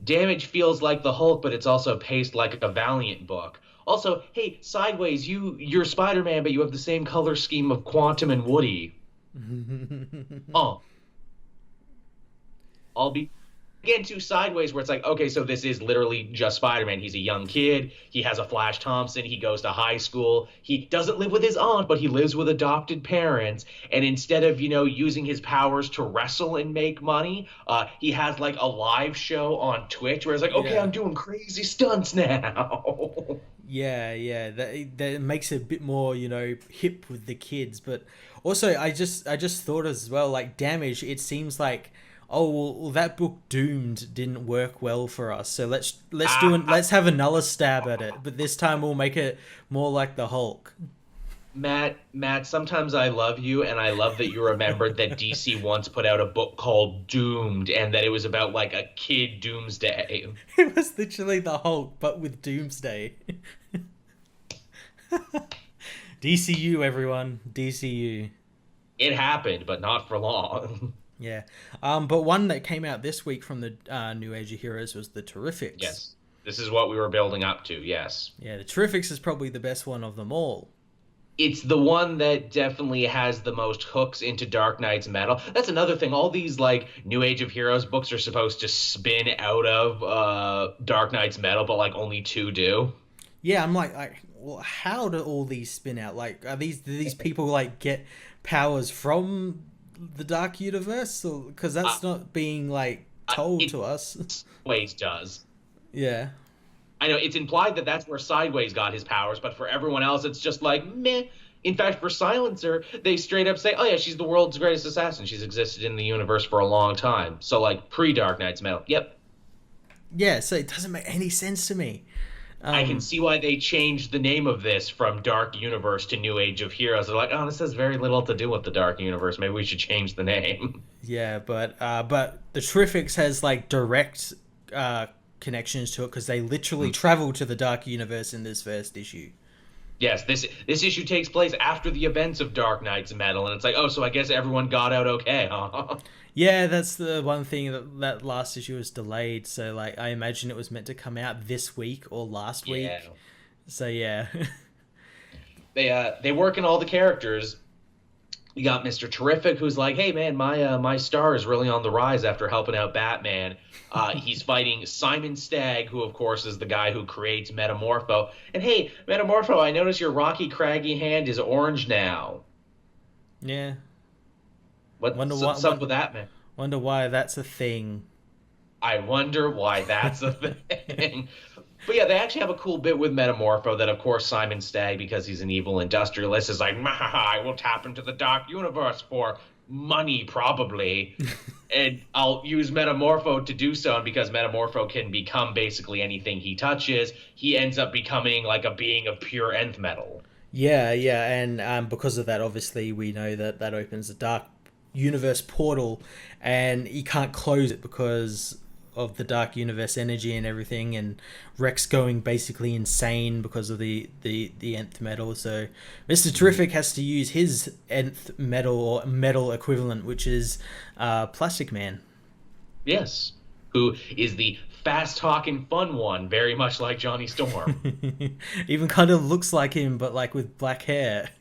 Damage feels like the Hulk, but it's also paced like a Valiant book. Also, hey, Sideways, you're Spider-Man, but you have the same color scheme of Quantum and Woody. I'll be again to Sideways, where it's like, okay, so this is literally just Spider-Man. He's a young kid. He has a Flash Thompson. He goes to high school. He doesn't live with his aunt, but he lives with adopted parents. And instead of, using his powers to wrestle and make money, he has like a live show on Twitch where it's like, okay, I'm doing crazy stunts now. Yeah, that makes it a bit more, hip with the kids. But also, I just thought as well, like Damage. It seems like, that book Doomed didn't work well for us, so let's have another stab at it. But this time we'll make it more like the Hulk. Matt, sometimes I love you, and I love that you remembered that DC once put out a book called Doomed, and that it was about, like, a kid Doomsday. It was literally the Hulk, but with Doomsday. DCU, everyone. DCU. It happened, but not for long. Yeah. But one that came out this week from the New Age of Heroes was the Terrifics. Yes. This is what we were building up to, yes. Yeah, the Terrifics is probably the best one of them all. It's the one that definitely has the most hooks into Dark Knight's metal. That's another thing. All these like New Age of Heroes books are supposed to spin out of Dark Knight's metal, but like only two do. Yeah, I'm like, well, how do all these spin out? Like, do these people like get powers from the Dark Universe? Because that's not being like told to us. Waid does. Yeah. I know it's implied that that's where Sideways got his powers, but for everyone else, it's just like meh. In fact, for Silencer, they straight up say, "Oh yeah, she's the world's greatest assassin. She's existed in the universe for a long time." So like pre-Dark Knight's metal. Yep. Yeah. So it doesn't make any sense to me. I can see why they changed the name of this from Dark Universe to New Age of Heroes. They're like, "Oh, this has very little to do with the Dark Universe. Maybe we should change the name." Yeah, but the Terrifics has like direct connections to it because they literally travel to the Dark Universe in this first issue. Yes, this issue takes place after the events of Dark Knight's metal, and it's like, oh, so I guess everyone got out okay, huh? Yeah, that's the one thing that last issue was delayed. So like, I imagine it was meant to come out this week or last week. So yeah, they work in all the characters. You got Mr. Terrific, who's like, hey, man, my star is really on the rise after helping out Batman. He's fighting Simon Stagg, who, of course, is the guy who creates Metamorpho. And, hey, Metamorpho, I notice your rocky, craggy hand is orange now. Yeah. What's up with that, man? Wonder why that's a thing. I wonder why that's a thing. But yeah, they actually have a cool bit with Metamorpho that, of course, Simon Stagg, because he's an evil industrialist, is like, I will tap into the Dark Universe for money, probably. And I'll use Metamorpho to do so. And because Metamorpho can become basically anything he touches, he ends up becoming like a being of pure nth metal. Yeah, and because of that, obviously, we know that opens the Dark Universe portal, and you can't close it because of the Dark Universe energy and everything, and Rex going basically insane because of the nth metal. So Mr. Terrific has to use his nth metal or metal equivalent, which is Plastic Man. Yes, who is the fast-talking fun one, very much like Johnny Storm. Even kind of looks like him, but like with black hair.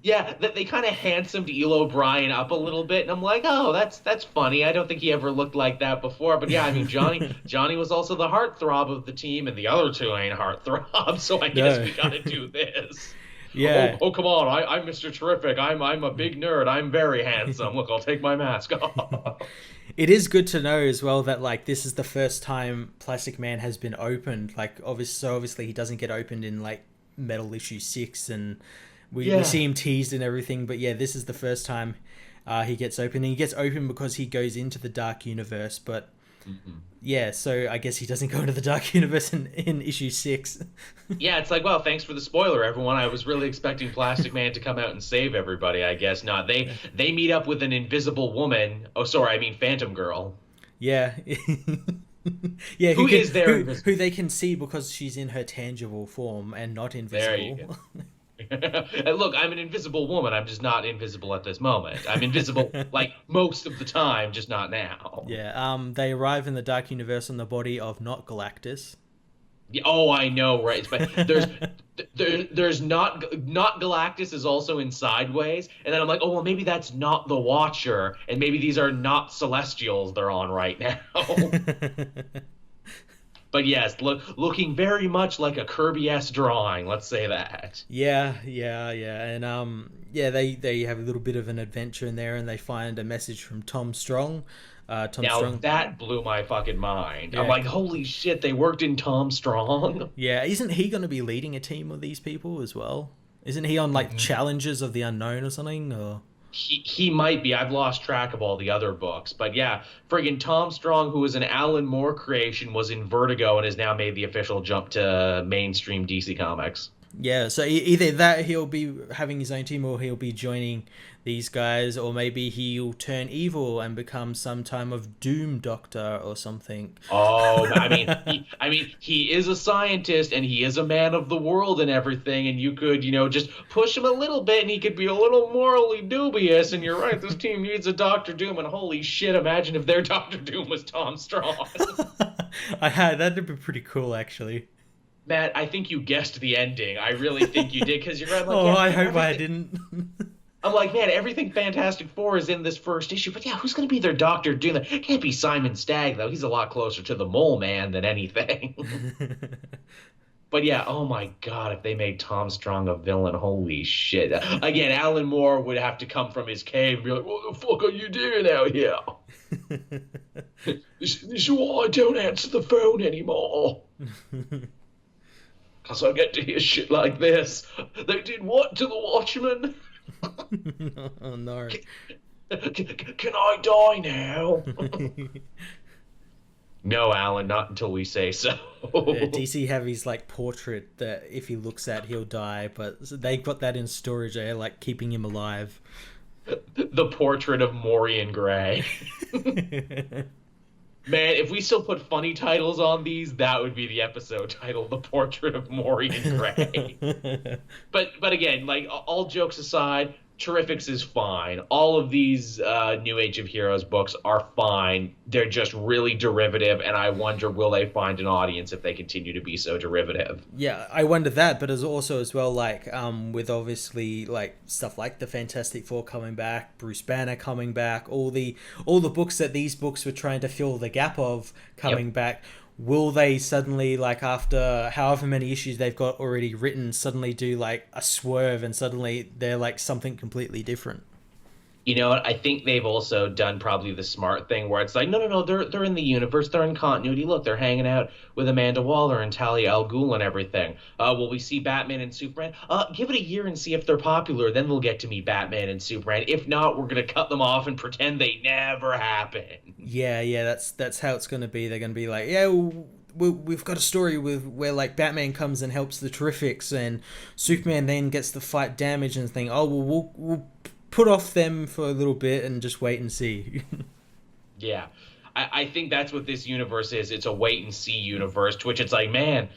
Yeah, they kind of handsomed Eel O'Brien up a little bit, and I'm like, oh, that's funny. I don't think he ever looked like that before. But yeah, I mean, Johnny was also the heartthrob of the team, and the other two ain't heartthrobs, so I guess we gotta do this. Yeah. Oh, come on, I'm Mr. Terrific. I'm a big nerd. I'm very handsome. Look, I'll take my mask off. It is good to know as well that like this is the first time Plastic Man has been opened. Like obviously he doesn't get opened in like Metal issue 6 and. We see him teased and everything, but yeah, this is the first time he gets open. And he gets open because he goes into the Dark Universe, but yeah, so I guess he doesn't go into the Dark Universe in issue 6. Yeah, it's like, well, thanks for the spoiler, everyone. I was really expecting Plastic Man to come out and save everybody. I guess not. They meet up with an invisible woman. Oh, sorry, I mean Phantom Girl. Yeah. Yeah, who they can see because she's in her tangible form and not invisible. There you go. Look, I'm an invisible woman. I'm just not invisible at this moment. I'm invisible like most of the time, just not now. Yeah. They arrive in the Dark Universe on the body of not Galactus. Yeah, oh, I know, right? But there's not Galactus is also in Sideways, and then I'm like, oh well, maybe that's not the Watcher, and maybe these are not Celestials they're on right now. But yes, looking very much like a Kirby-esque drawing. Let's say that. Yeah, and they have a little bit of an adventure in there, and they find a message from Tom Strong. That blew my fucking mind. Yeah. I'm like, holy shit, they worked in Tom Strong. Yeah, isn't he going to be leading a team of these people as well? Isn't he on like Challenges of the Unknown or something? Or He might be. I've lost track of all the other books. But yeah, friggin' Tom Strong, who was an Alan Moore creation, was in Vertigo and has now made the official jump to mainstream DC Comics. Yeah, so either that he'll be having his own team, or he'll be joining these guys, or maybe he'll turn evil and become some time of Doom Doctor or something. Oh, he is a scientist and he is a man of the world and everything, and you could, just push him a little bit and he could be a little morally dubious. And you're right, this team needs a Doctor Doom, and holy shit, imagine if their Doctor Doom was Tom Strong. That'd be pretty cool, actually. Matt, I think you guessed the ending. I really think you did, because you're right. Like, Oh, yeah, I hope I didn't. I'm like, man, everything Fantastic Four is in this first issue, but yeah, who's going to be their Doctor Doom? It can't be Simon Stagg, though. He's a lot closer to the Mole Man than anything. But yeah, oh my God, if they made Tom Strong a villain, holy shit. Again, Alan Moore would have to come from his cave and be like, what the fuck are you doing out here? This is why I don't answer the phone anymore. Because I get to hear shit like this. They did what to the Watchmen? Oh no. Can I die now? No, Alan, not until we say so. Yeah, DC have his like portrait that if he looks at he'll die, but they've got that in storage. They're like keeping him alive. The portrait of Maureen Gray. Man, if we still put funny titles on these, that would be the episode title, The Portrait of Maureen Gray. But again, like, all jokes aside, Terrifics is fine. All of these New Age of Heroes books are fine. They're just really derivative, and I wonder, will they find an audience if they continue to be so derivative? Yeah, I wonder that, but as also as well, like with obviously like stuff like the Fantastic Four coming back, Bruce Banner coming back, all the books that these books were trying to fill the gap of coming back. Will they suddenly, like after however many issues they've got already written, suddenly do like a swerve and suddenly they're like something completely different? You know what? I think they've also done probably the smart thing where it's like, no, they're in the universe, they're in continuity. Look, they're hanging out with Amanda Waller and Talia al Ghul and everything. Will we see Batman and Superman? Give it a year and see if they're popular. Then we'll get to meet Batman and Superman. If not, we're gonna cut them off and pretend they never happened. Yeah, that's how it's gonna be. They're gonna be like, yeah. We've got a story where like Batman comes and helps the Terrifics, and Superman then gets the fight damage and think, oh well, we'll put off them for a little bit and just wait and see. Yeah, I think that's what this universe is. It's a wait and see universe, to which it's like, man,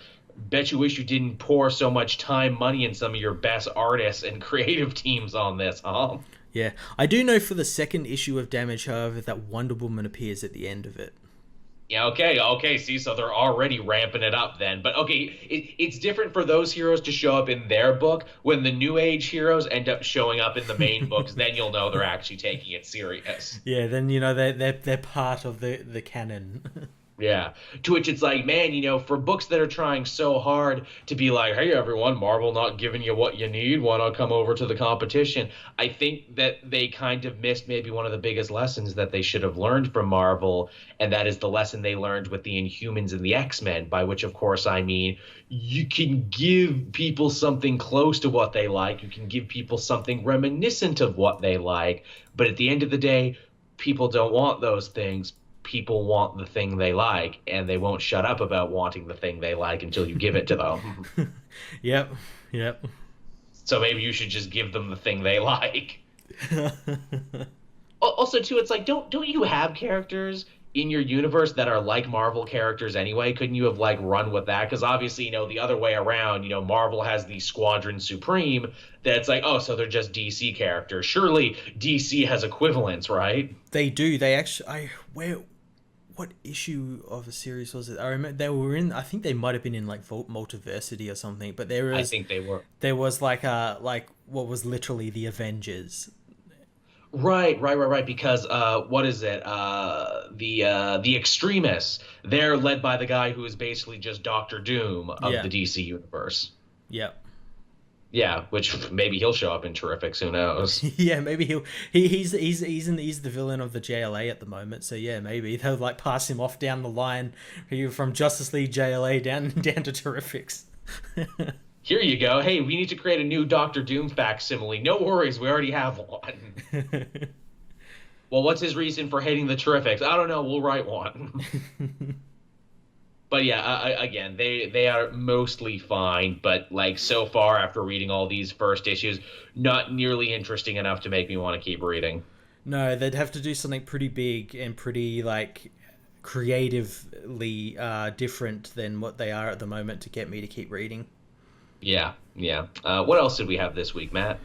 bet you wish you didn't pour so much time, money, and some of your best artists and creative teams on this, huh? Yeah, I do know for the second issue of Damage, however, that Wonder Woman appears at the end of it. Yeah, okay, see, so they're already ramping it up then. But okay, it's different for those heroes to show up in their book. When the New Age heroes end up showing up in the main books, then you'll know they're actually taking it serious. Yeah, then you know they're part of the canon. Yeah, to which it's like, man, for books that are trying so hard to be like, hey, everyone, Marvel not giving you what you need, why not come over to the competition? I think that they kind of missed maybe one of the biggest lessons that they should have learned from Marvel, and that is the lesson they learned with the Inhumans and the X-Men, by which, of course, I mean you can give people something close to what they like, you can give people something reminiscent of what they like, but at the end of the day, people don't want those things. People want the thing they like, and they won't shut up about wanting the thing they like until you give it to them. Yep. So maybe you should just give them the thing they like. Also, too, it's like, don't you have characters in your universe that are like Marvel characters anyway? Couldn't you have like run with that? Because obviously, the other way around, Marvel has the Squadron Supreme that's like, oh, so they're just DC characters. Surely DC has equivalents, right? They do. They actually. What issue of a series was it? I remember they were in. I think they might have been in like Multiversity or something. But there was. I think they were. There was like what was literally the Avengers. Right. Because what is it? The Extremists. They're led by the guy who is basically just Doctor Doom of the DC universe. Yep. Yeah, which maybe he'll show up in Terrifics. Who knows? Yeah, maybe he's the villain of the JLA at the moment. So yeah, maybe they'll like pass him off down the line from Justice League JLA down to Terrifics. Here you go. Hey, we need to create a new Doctor Doom facsimile. No worries, we already have one. Well, what's his reason for hating the Terrifics? I don't know. We'll write one. But yeah, again, they are mostly fine, but like so far after reading all these first issues, not nearly interesting enough to make me want to keep reading. No, they'd have to do something pretty big and pretty like creatively different than what they are at the moment to get me to keep reading. Yeah, yeah. What else did we have this week, Matt?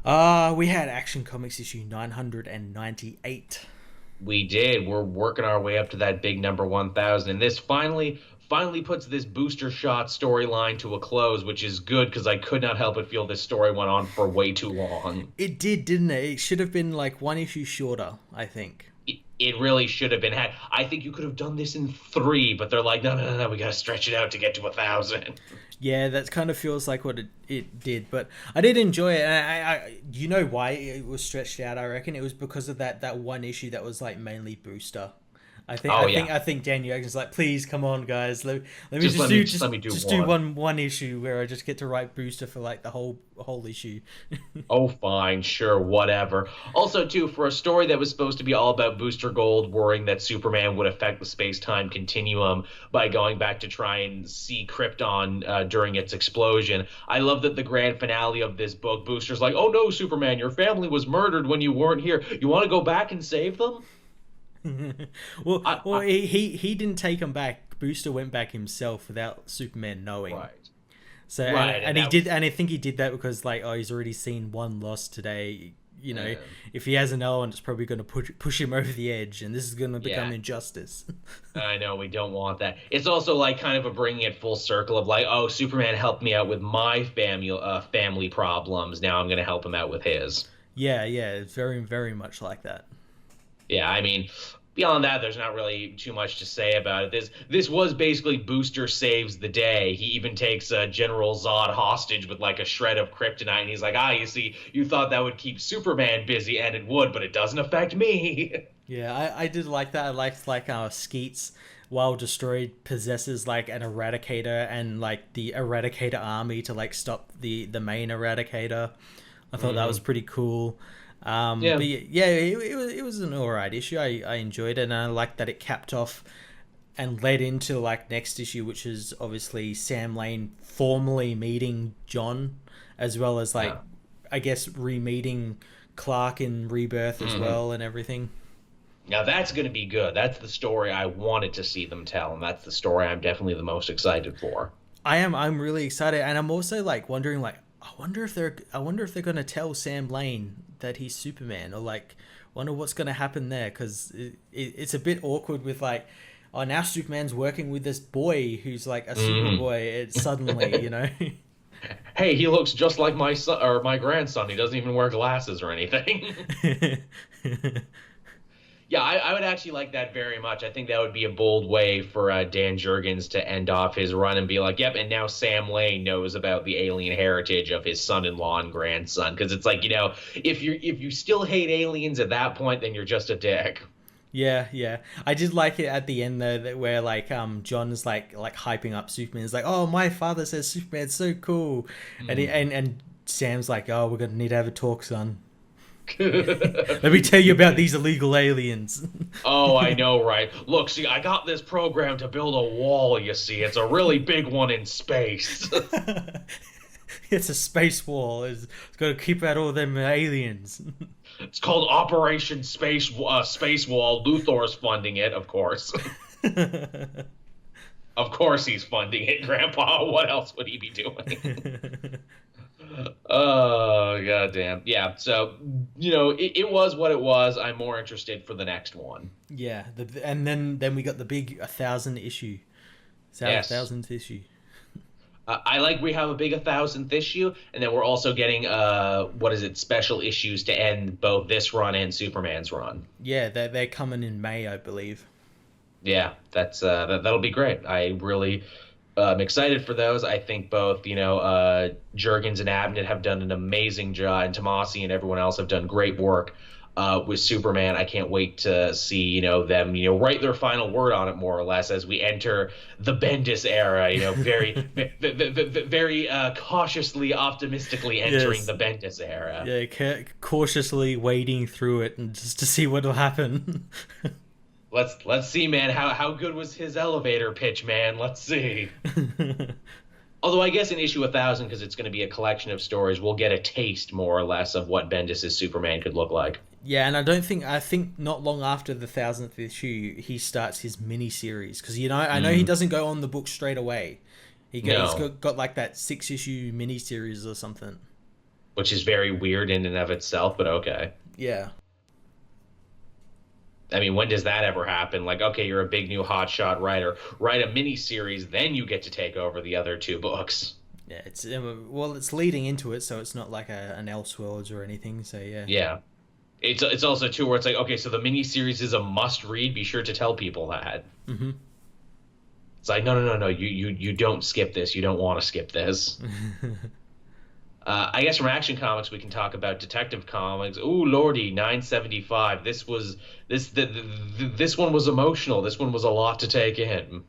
We had Action Comics issue 998. We did. We're working our way up to that big number 1,000, and this finally puts this booster shot storyline to a close, which is good because I could not help but feel this story went on for way too long. It did, didn't it? It should have been like one issue shorter, I think. It really should have been had. I think you could have done this in 3, but they're like, no, we got to stretch it out to get to 1,000. Yeah, that kind of feels like what it did, but I did enjoy it. And you know why it was stretched out? I reckon it was because of that one issue that was like mainly booster. I think Dan Jurgens like, please come on, guys, let me just do one issue where I just get to write booster for like the whole issue. Oh, fine, sure, whatever. Also, too, for a story that was supposed to be all about Booster Gold worrying that Superman would affect the space-time continuum by going back to try and see Krypton during its explosion, I love that the grand finale of this book, Booster's like, oh no, Superman, your family was murdered when you weren't here. You want to go back and save them? He didn't take him back. Booster went back himself without Superman knowing. Right. So right, and he did, and I think he did that because like, oh, he's already seen one loss today. You know, if he has another one, it's probably going to push him over the edge, and this is going to become injustice. I know, we don't want that. It's also like kind of a bringing it full circle of like, oh, Superman helped me out with my family problems. Now I'm going to help him out with his. Yeah, it's very, very much like that. Yeah, I mean, beyond that, there's not really too much to say about it. This was basically Booster saves the day. He even takes General Zod hostage with like a shred of kryptonite, and he's like, you see, you thought that would keep Superman busy, and it would, but it doesn't affect me. Yeah, I did like that. I liked like Skeets, while destroyed, possesses like an Eradicator and like the Eradicator army to like stop the main Eradicator. I thought that was pretty cool. But it was an alright issue. I enjoyed it, and I liked that it capped off and led into like next issue, which is obviously Sam Lane formally meeting John, as well as like I guess re-meeting Clark in Rebirth as well and everything. Now that's going to be good. That's the story I wanted to see them tell, and that's the story I'm definitely the most excited for. I'm really excited, and I'm also like wondering like I wonder if they're going to tell Sam Lane that he's Superman, or like wonder what's going to happen there, because it's a bit awkward with like, oh, now Superman's working with this boy who's like a Superboy. Suddenly, you know. Hey, he looks just like my son or my grandson. He doesn't even wear glasses or anything. Yeah, I would actually like that very much. I think that would be a bold way for Dan Jurgens to end off his run and be like, yep, and now Sam Lane knows about the alien heritage of his son-in-law and grandson. Because it's like, you know, if you still hate aliens at that point, then you're just a dick. Yeah. I did like it at the end though, where like John's like hyping up Superman. It's like, oh, my father says Superman's so cool, and Sam's like, oh, we're gonna need to have a talk, son. Let me tell you about these illegal aliens. Oh, I know, right? Look, see, I got this program to build a wall, you see. It's a really big one in space. It's a space wall. It's got to keep out all them aliens. It's called Operation Space Wall. Luthor's funding it, of course. Of course he's funding it, Grandpa. What else would he be doing? Oh, goddamn. Yeah, so, you know, it was what it was. I'm more interested for the next one. Yeah, and then we got the big 1,000th issue. Yes. 1,000th issue. I like we have a big 1,000th issue, and then we're also getting, special issues to end both this run and Superman's run. Yeah, they're coming in May, I believe. Yeah, that'll be great. I really... I'm excited for those. I think both, Jurgens and Abnett have done an amazing job, and Tomasi and everyone else have done great work with Superman. I can't wait to see, them, write their final word on it, more or less, as we enter the Bendis era. Very, very cautiously, optimistically entering the Bendis era. Yeah, cautiously wading through it, and just to see what will happen. let's see, man. How good was his elevator pitch, man? Let's see. Although I guess in issue 1,000, because it's going to be a collection of stories, we'll get a taste more or less of what Bendis' Superman could look like. Yeah, and I think not long after the 1,000th issue, he starts his mini series because I know he doesn't go on the book straight away. He's got like that 6-issue mini series or something, which is very weird in and of itself, but okay. Yeah. I mean, when does that ever happen? Like, okay, you're a big new hotshot writer. Write a mini-series, then you get to take over the other 2 books. Yeah, it's leading into it, so it's not like an Elseworlds or anything, so yeah. Yeah. It's also, too, where it's like, okay, so the mini-series is a must-read. Be sure to tell people that. Mm-hmm. It's like, no. You don't skip this. You don't want to skip this. I guess from Action Comics we can talk about Detective Comics. Ooh, lordy, 975. This one was emotional. This one was a lot to take in.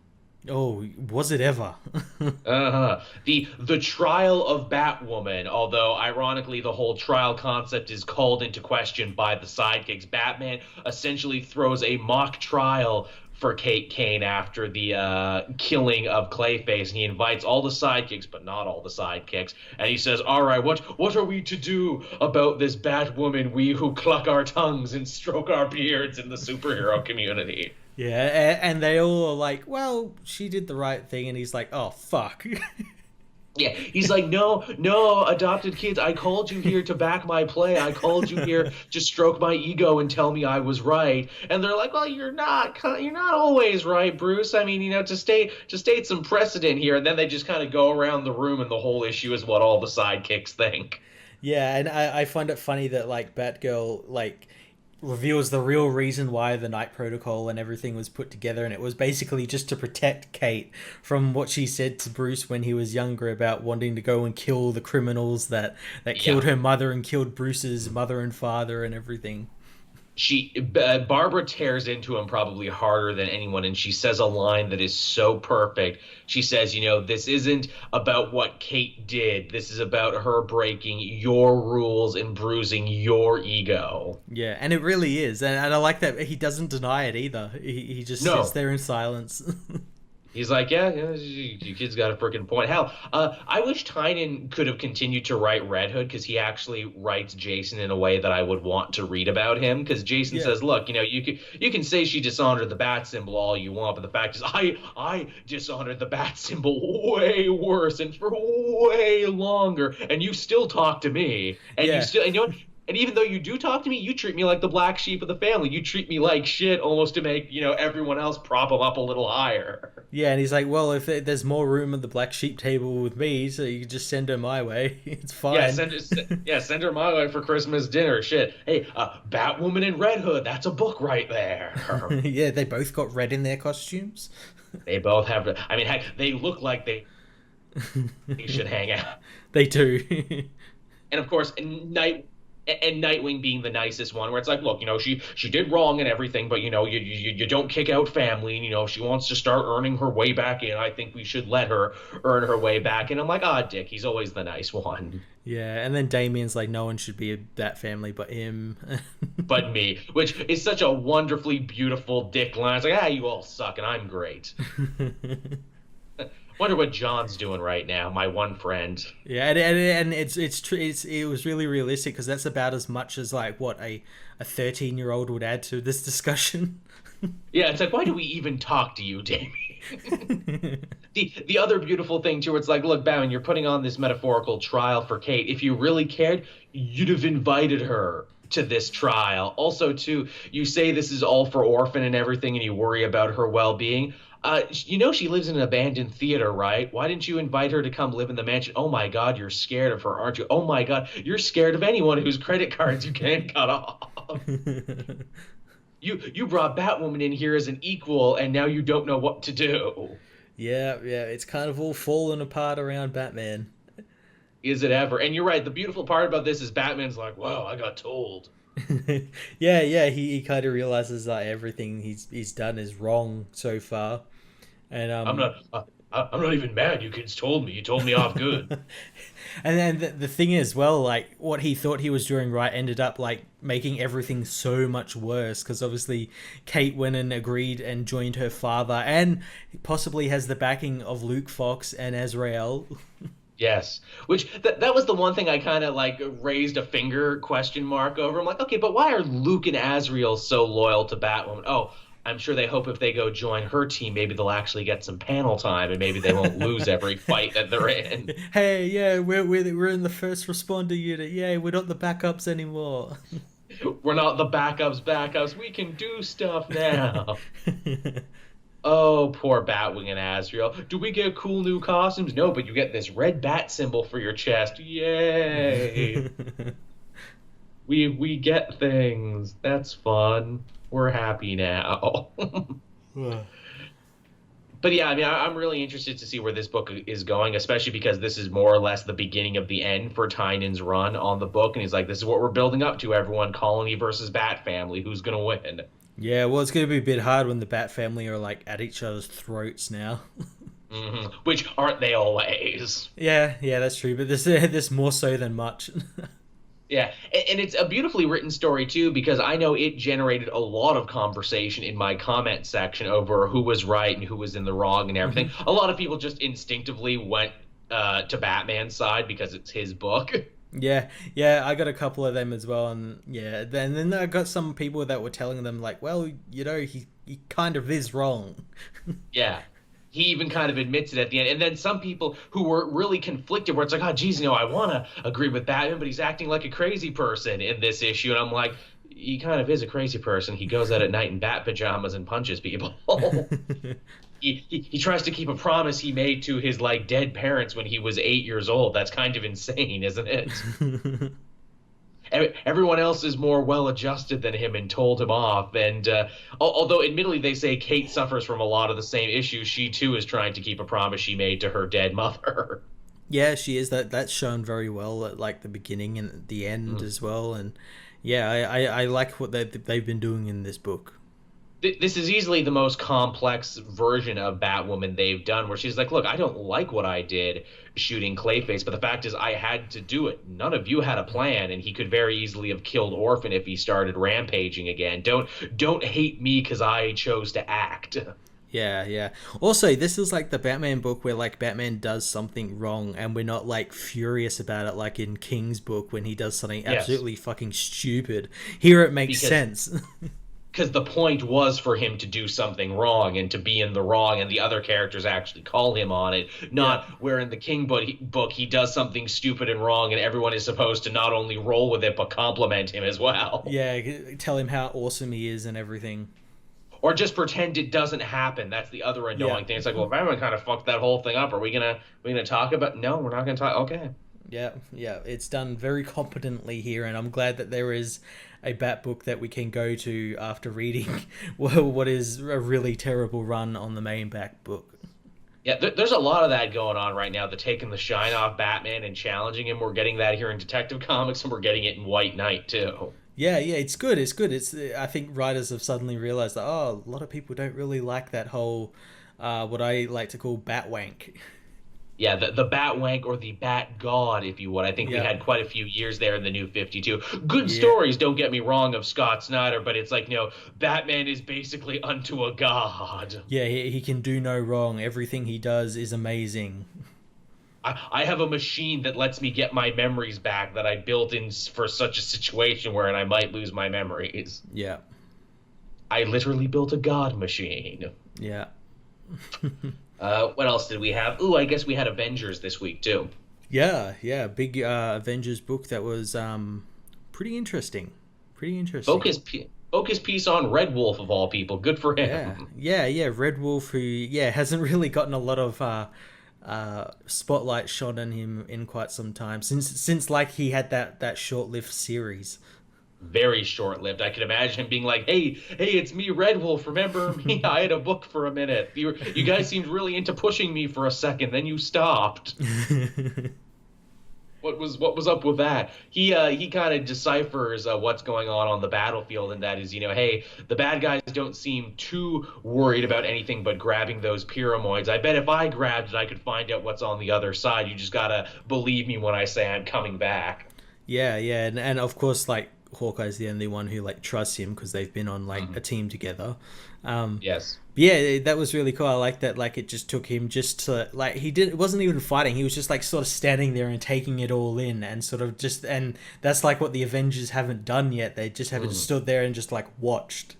Oh, was it ever? The trial of Batwoman, although ironically the whole trial concept is called into question by the sidekicks. Batman essentially throws a mock trial for Kate Kane after the killing of Clayface, and he invites all the sidekicks, but not all the sidekicks, and he says, all right, what are we to do about this Batwoman, we who cluck our tongues and stroke our beards in the superhero community? Yeah, and they all are like, well, she did the right thing, and he's like, oh, fuck. Yeah, he's like, no, adopted kids, I called you here to back my play. I called you here to stroke my ego and tell me I was right. And they're like, well, you're not always right, Bruce. I mean, to state some precedent here. And then they just kind of go around the room, and the whole issue is what all the sidekicks think. Yeah, and I find it funny that, like, Batgirl, like, reveals the real reason why the Night Protocol and everything was put together, and it was basically just to protect Kate from what she said to Bruce when he was younger about wanting to go and kill the criminals that killed her mother and killed Bruce's mother and father and everything. Barbara tears into him probably harder than anyone, and she says a line that is so perfect. She says, this isn't about what Kate did. This is about her breaking your rules and bruising your ego. Yeah, and it really is. And I like that he doesn't deny it either. He just sits there in silence. He's like, yeah, you kid's got a freaking point. Hell, I wish Tynion could have continued to write Red Hood, because he actually writes Jason in a way that I would want to read about him. Because Jason says, look, you can say she dishonored the bat symbol all you want, but the fact is, I dishonored the bat symbol way worse and for way longer, and you still talk to me, and and even though you do talk to me, you treat me like the black sheep of the family. You treat me like shit almost to make, everyone else prop him up a little higher. Yeah, and he's like, well, if there's more room at the black sheep table with me, so you can just send her my way. It's fine. Yeah, send her my way for Christmas dinner. Shit. Hey, Batwoman and Red Hood, that's a book right there. Yeah, they both got red in their costumes. They both have, I mean, heck, they look like they should hang out. They do. And of course, Nightwing being the nicest one, where it's like, look, she did wrong and everything, but you don't kick out family, and if she wants to start earning her way back in, I think we should let her earn her way back. And I'm like, Dick, he's always the nice one. Yeah, and then Damien's like, no one should be that family but him. But me, which is such a wonderfully beautiful Dick line. It's like, you all suck and I'm great. Wonder what John's doing right now, my one friend. Yeah, and it was really realistic, because that's about as much as like what a 13-year-old would add to this discussion. Yeah, it's like, why do we even talk to you, Damien? The other beautiful thing too, it's like, look, Batman, you're putting on this metaphorical trial for Kate. If you really cared, you'd have invited her to this trial. Also, too, you say this is all for Orphan and everything, and you worry about her well-being. She lives in an abandoned theater, right? Why didn't you invite her to come live in the mansion? Oh my God, you're scared of her, aren't you? Oh my God, you're scared of anyone whose credit cards you can't cut off. You brought Batwoman in here as an equal, and now you don't know what to do. Yeah, it's kind of all falling apart around Batman. Is it ever? And you're right, the beautiful part about this is Batman's like, wow, I got told. yeah, he kind of realizes that everything he's done is wrong so far. And I'm not even mad. You kids told me. You told me off good. And then the thing is, well, like what he thought he was doing right ended up like making everything so much worse because obviously Kate went and agreed and joined her father and possibly has the backing of Luke Fox and Azrael. Yes, which that was the one thing I kind of like raised a finger question mark over. I'm like, okay, but why are Luke and Azrael so loyal to Batwoman? Oh, I'm sure they hope if they go join her team, maybe they'll actually get some panel time and maybe they won't lose every fight that they're in. Hey, yeah, we're in the first responder unit. Yay, we're not the backups anymore. We're not the backups. We can do stuff now. Oh, poor Batwing and Azrael. Do we get cool new costumes? No, but you get this red bat symbol for your chest. Yay! we get things. That's fun. We're happy now. But yeah, I mean, I'm really interested to see where this book is going, especially because this is more or less the beginning of the end for Tynion's run on the book. And he's like, this is what we're building up to, everyone. Colony versus Bat Family. Who's going to win? Yeah, well, it's going to be a bit hard when the Bat Family are like at each other's throats now. Which aren't they always? Yeah, that's true. But this more so than much. Yeah, and it's a beautifully written story, too, because I know it generated a lot of conversation in my comment section over who was right and who was in the wrong and everything. A lot of people just instinctively went to Batman's side because it's his book. Yeah, I got a couple of them as well, and yeah, then I got some people that were telling them like, well, you know, he kind of is wrong. Yeah, he even kind of admits it at the end, and then some people who were really conflicted, where it's like, oh, geez, I want to agree with Batman, but he's acting like a crazy person in this issue, and I'm like, he kind of is a crazy person. He goes out at night in bat pajamas and punches people. He tries to keep a promise he made to his like dead parents when he was 8 years old. That's kind of insane, isn't it? Everyone else is more well-adjusted than him and told him off. And although admittedly they say Kate suffers from a lot of the same issues, she too is trying to keep a promise she made to her dead mother. Yeah, she is. That's shown very well at like the beginning and at the end as well. And yeah, I like what they've been doing in this book. This is easily the most complex version of Batwoman they've done, where she's like, look, I don't like what I did shooting Clayface, but the fact is I had to do it. None of you had a plan, and he could very easily have killed Orphan if he started rampaging again. Don't hate me because I chose to act. Yeah. Also, this is like the Batman book where like Batman does something wrong and we're not like furious about it like in King's book when he does something absolutely fucking stupid. Here it makes sense. Because the point was for him to do something wrong and to be in the wrong, and the other characters actually call him on it. Not where in the King book he does something stupid and wrong, and everyone is supposed to not only roll with it but compliment him as well. Yeah, tell him how awesome he is and everything. Or just pretend it doesn't happen. That's the other annoying thing. It's like, well, Batman kind of fucked that whole thing up. Are we gonna talk about? No, we're not gonna talk. Okay. Yeah, it's done very competently here, and I'm glad that there is a Bat book that we can go to after reading what is a really terrible run on the main Bat book. Yeah, there's a lot of that going on right now. They're taking the shine off Batman and challenging him. We're getting that here in Detective Comics, and we're getting it in White Knight, too. Yeah, it's good. I think writers have suddenly realized that, a lot of people don't really like that whole, what I like to call Batwank. Yeah, the Batwank or the Bat God, if you would. I think we had quite a few years there in the New 52. Good stories, don't get me wrong, of Scott Snyder, but it's like, Batman is basically unto a god. Yeah, he can do no wrong. Everything he does is amazing. I have a machine that lets me get my memories back that I built in for such a situation where I might lose my memories. Yeah. I literally built a god machine. Yeah. What else did we have? Ooh, I guess we had Avengers this week, too. Yeah. Big Avengers book that was pretty interesting. Focus piece on Red Wolf, of all people. Good for him. Yeah. Red Wolf, who, hasn't really gotten a lot of spotlight shone on him in quite some time. Since like, he had that short-lived series. Very short-lived. I can imagine him being like, hey, it's me, Red Wolf. Remember me? I had a book for a minute. You guys seemed really into pushing me for a second, then you stopped. what was up with that? He kind of deciphers what's going on the battlefield, and that is, hey, the bad guys don't seem too worried about anything but grabbing those pyramoids. I bet if I grabbed it, I could find out what's on the other side. You just gotta believe me when I say I'm coming back. Yeah, yeah, and of course, like Hawkeye's the only one who like trusts him because they've been on like a team together. Yes. Yeah, that was really cool. I like that. Like, it just took him just to like it wasn't even fighting. He was just like sort of standing there and taking it all in, and sort of just and that's like what the Avengers haven't done yet. They just haven't stood there and just like watched.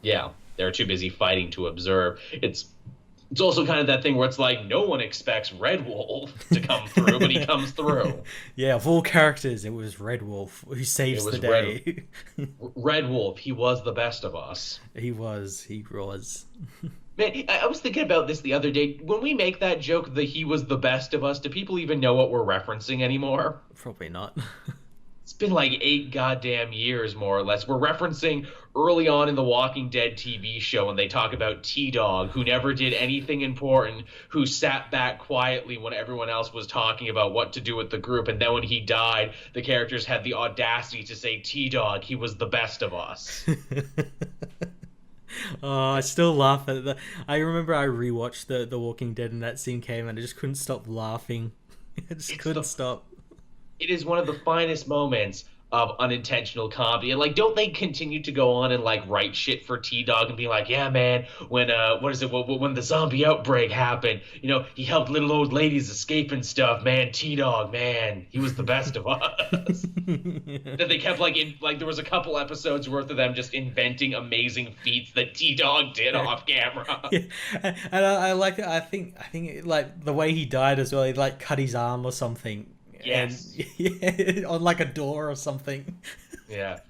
Yeah, they're too busy fighting to observe. It's also kind of that thing where it's like no one expects Red Wolf to come through, but he comes through. Yeah, of all characters, it was Red Wolf who saves the day. Red Wolf, he was the best of us. He was. Man, I was thinking about this the other day. When we make that joke that he was the best of us, do people even know what we're referencing anymore? Probably not. It's been like 8 goddamn years, more or less. We're referencing early on in the Walking Dead TV show when they talk about T-Dog, who never did anything important, who sat back quietly when everyone else was talking about what to do with the group. And then when he died, the characters had the audacity to say, T-Dog, he was the best of us. Oh, I still laugh at that. I remember I rewatched the Walking Dead and that scene came and I just couldn't stop laughing. I just couldn't stop. It is one of the finest moments of unintentional comedy. And like, don't they continue to go on and like write shit for T-Dog and be like, yeah, man, when when the zombie outbreak happened, he helped little old ladies escape and stuff, man. T-Dog, man, he was the best of us. That they kept there was a couple episodes worth of them just inventing amazing feats that T-Dog did off camera. Yeah. And I like it. I think like the way he died as well. He like cut his arm or something. Yes. And, on like a door or something. Yeah.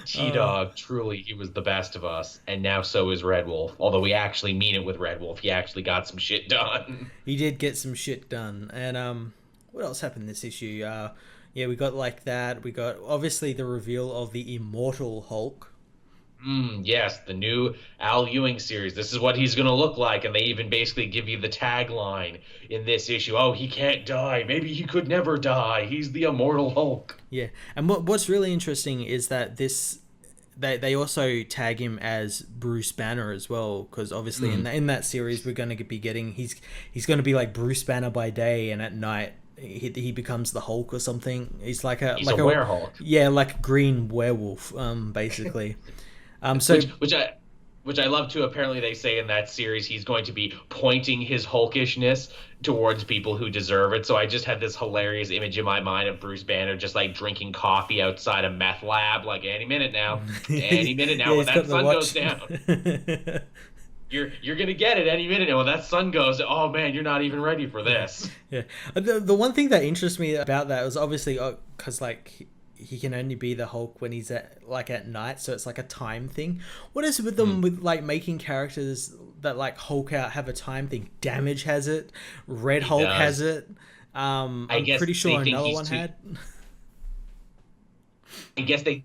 T-Dog, truly, he was the best of us, and now so is Red Wolf. Although we actually mean it with Red Wolf. He actually got some shit done. He did get some shit done. And what else happened in this issue? Yeah, we got like that. We got obviously the reveal of the Immortal Hulk. Yes, the new Al Ewing series. This is what he's going to look like, and they even basically give you the tagline in this issue. Oh, he can't die. Maybe he could never die. He's the Immortal Hulk. Yeah, and what's really interesting is that they also tag him as Bruce Banner as well, because obviously in that series we're going to be getting he's going to be like Bruce Banner by day, and at night he becomes the Hulk or something. He's a werehulk. Yeah, like a green werewolf, basically. Which I love too. Apparently, they say in that series he's going to be pointing his hulkishness towards people who deserve it. So I just had this hilarious image in my mind of Bruce Banner just like drinking coffee outside a meth lab, like any minute now Yeah, when that sun goes down. You're gonna get it any minute now. When that sun goes, oh man, you're not even ready for this. Yeah, the one thing that interests me about that was obviously because like he can only be the Hulk when he's at night, so it's like a time thing. What is it with them with like making characters that like Hulk out have a time thing? Damage has it, Red Hulk has it. I'm pretty sure another one had. I guess the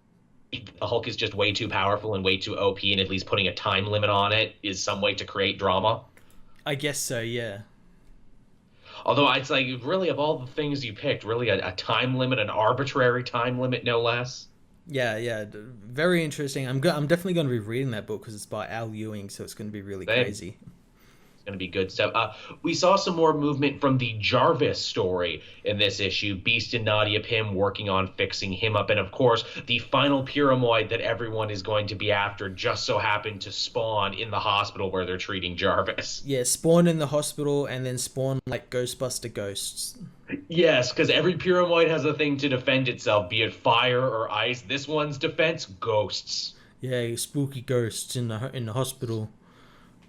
Hulk is just way too powerful and way too OP, and at least putting a time limit on it is some way to create drama. I guess so, yeah. Although it's like, really, of all the things you picked, really a time limit, an arbitrary time limit, no less. Yeah, very interesting. I'm definitely going to be reading that book because it's by Al Ewing, so it's going to be really crazy. It's going to be good stuff. We saw some more movement from the Jarvis story in this issue. Beast and Nadia Pym working on fixing him up. And, of course, the final pyramoid that everyone is going to be after just so happened to spawn in the hospital where they're treating Jarvis. Yeah, spawn in the hospital and then spawn like Ghostbuster ghosts. Yes, because every pyramoid has a thing to defend itself, be it fire or ice. This one's defense, ghosts. Yeah, spooky ghosts in the hospital.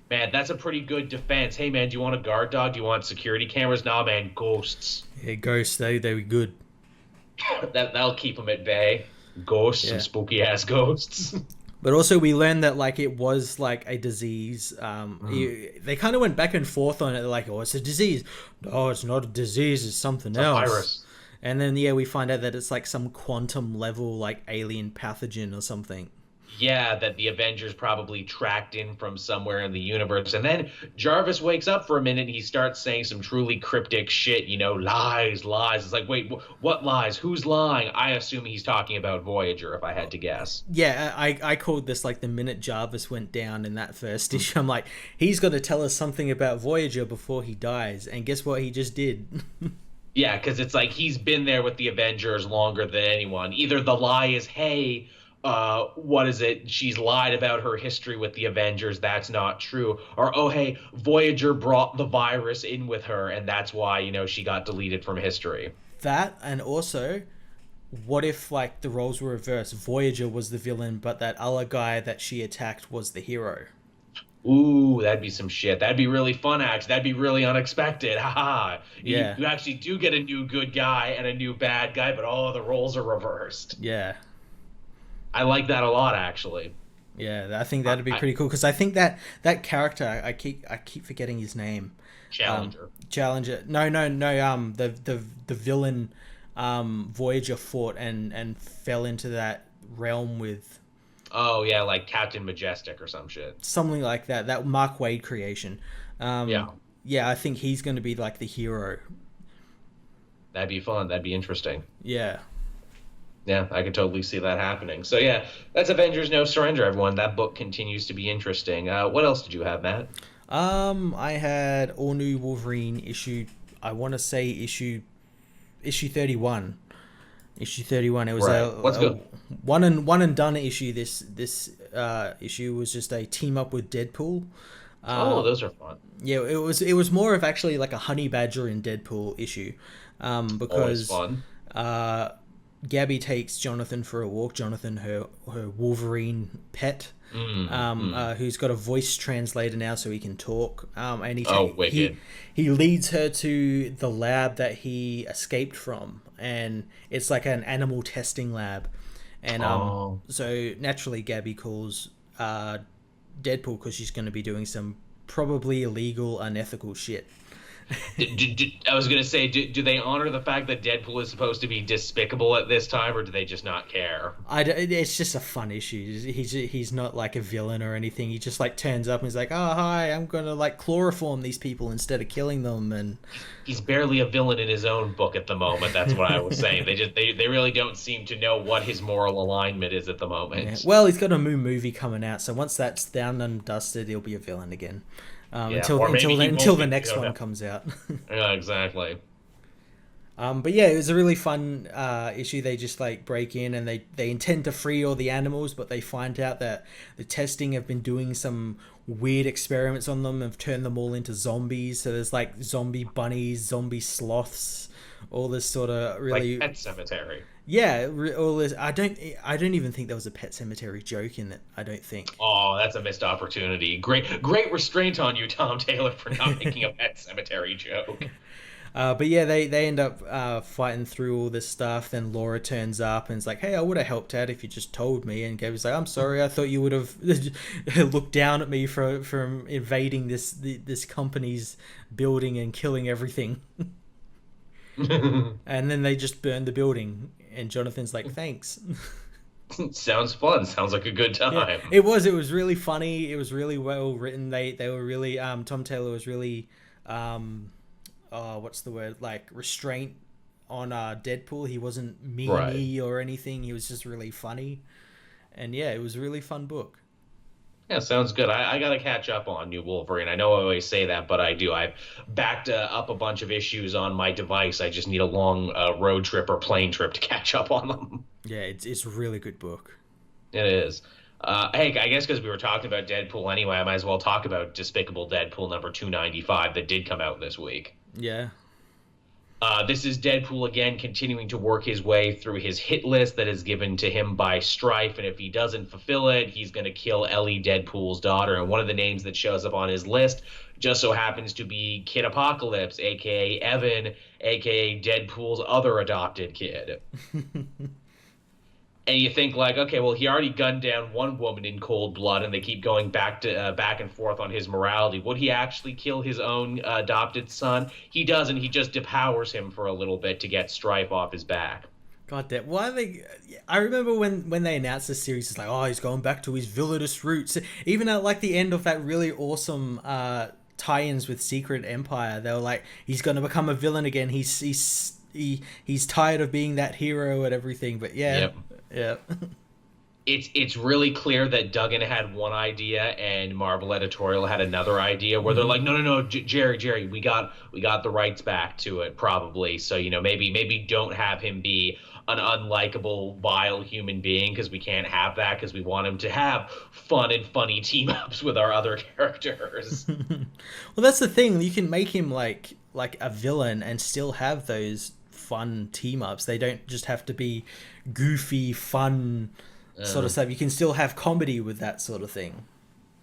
Man, that's a pretty good defense. Hey, man, do you want a guard dog? Do you want security cameras? Nah, man, ghosts. Yeah, ghosts, they were good. That'll keep them at bay. Ghosts, some spooky-ass ghosts. But also we learned that like it was like a disease. They kind of went back and forth on it. They're like, oh, it's a disease. No, it's not a disease. It's something else. A virus. And then, we find out that it's like some quantum level like alien pathogen or something. Yeah, that the Avengers probably tracked in from somewhere in the universe. And then Jarvis wakes up for a minute and he starts saying some truly cryptic shit, lies, lies. It's like, wait, what lies? Who's lying? I assume he's talking about Voyager, if I had to guess. Yeah, I called this like the minute Jarvis went down in that first issue. I'm like, he's got to tell us something about Voyager before he dies. And guess what he just did? Yeah, because it's like he's been there with the Avengers longer than anyone. Either the lie is, hey, what is it? She's lied about her history with the Avengers. That's not true. Or, oh, hey, Voyager brought the virus in with her, and that's why, she got deleted from history. That, and also, what if like the roles were reversed? Voyager was the villain, but that other guy that she attacked was the hero. Ooh, that'd be some shit. That'd be really fun, actually. That'd be really unexpected. Haha. Yeah. You actually do get a new good guy and a new bad guy, but the roles are reversed. Yeah. I like that a lot, actually. Yeah, I think that'd be pretty cool because I think that character, I keep forgetting his name. Challenger. Challenger. No. The villain, Voyager fought and fell into that realm with. Oh yeah, like Captain Majestic or some shit. Something like that. That Mark Waid creation. Yeah. Yeah, I think he's going to be like the hero. That'd be fun. That'd be interesting. Yeah. Yeah, I could totally see that happening. So yeah, that's Avengers No Surrender, everyone. That book continues to be interesting. What else did you have, Matt? I had all new Wolverine issue. I want to say issue 31. Issue 31. It was a one and done issue. This issue was just a team up with Deadpool. Those are fun. Yeah, it was more of actually like a Honey Badger in Deadpool issue, because always fun. Gabby takes Jonathan for a walk. Jonathan, her Wolverine pet, who's got a voice translator now, so he can talk. And wicked. He leads her to the lab that he escaped from, and it's like an animal testing lab. And so naturally, Gabby calls Deadpool because she's going to be doing some probably illegal, unethical shit. I was gonna say, do they honor the fact that Deadpool is supposed to be despicable at this time, or do they just not care? It's just a fun issue. He's not like a villain or anything. He just like turns up and he's like, "Oh hi, I'm gonna like chloroform these people instead of killing them." And he's barely a villain in his own book at the moment. That's what I was saying. They really don't seem to know what his moral alignment is at the moment. Yeah. Well, he's got a new movie coming out, so once that's down and dusted, he'll be a villain again. Until the next one comes out. Yeah, exactly. But yeah, it was a really fun issue. They just like break in and they intend to free all the animals, but they find out that the testing have been doing some weird experiments on them and have turned them all into zombies. So there's like zombie bunnies, zombie sloths, all this sort of really like Pet Cemetery. Yeah, all this. I don't even think there was a Pet Cemetery joke in it. I don't think. Oh, that's a missed opportunity. Great restraint on you, Tom Taylor, for not making a Pet Cemetery joke. But yeah, they end up fighting through all this stuff. Then Laura turns up and is like, "Hey, I would have helped out if you just told me." And Gabe's like, "I'm sorry. I thought you would have looked down at me from invading this company's building and killing everything." And then they just burn the building, and Jonathan's like, "Thanks." Sounds fun. Sounds like a good time. Yeah, it was really funny. It was really well written. They were really Tom Taylor was really what's the word, like restraint on Deadpool. He wasn't meany or anything. He was just really funny, and yeah, it was a really fun book. Yeah, sounds good. I got to catch up on New Wolverine. I know I always say that, but I do. I've backed up a bunch of issues on my device. I just need a long road trip or plane trip to catch up on them. Yeah, it's a really good book. It is. Hey, I guess because we were talking about Deadpool anyway, I might as well talk about Despicable Deadpool number 295 that did come out this week. Yeah. This is Deadpool again continuing to work his way through his hit list that is given to him by Strife, and if he doesn't fulfill it, he's going to kill Ellie, Deadpool's daughter. And one of the names that shows up on his list just so happens to be Kid Apocalypse, a.k.a. Evan, a.k.a. Deadpool's other adopted kid. And you think like, okay, well, he already gunned down one woman in cold blood, and they keep going back and forth on his morality. Would he actually kill his own adopted son? He doesn't. He just depowers him for a little bit to get Strife off his back. God damn. Why are they? I remember when they announced the series, it's like, oh, he's going back to his villainous roots. Even at like the end of that really awesome tie-ins with Secret Empire, they were like, he's going to become a villain again. He's tired of being that hero and everything. But yeah, Yep. yeah. It's really clear that Duggan had one idea and Marvel editorial had another idea where they're like, no, Jerry, we got the rights back to it probably. So, maybe don't have him be an unlikable, vile human being because we can't have that because we want him to have fun and funny team ups with our other characters. Well, that's the thing. You can make him like a villain and still have those fun team ups. They don't just have to be goofy, fun sort of stuff. You can still have comedy with that sort of thing.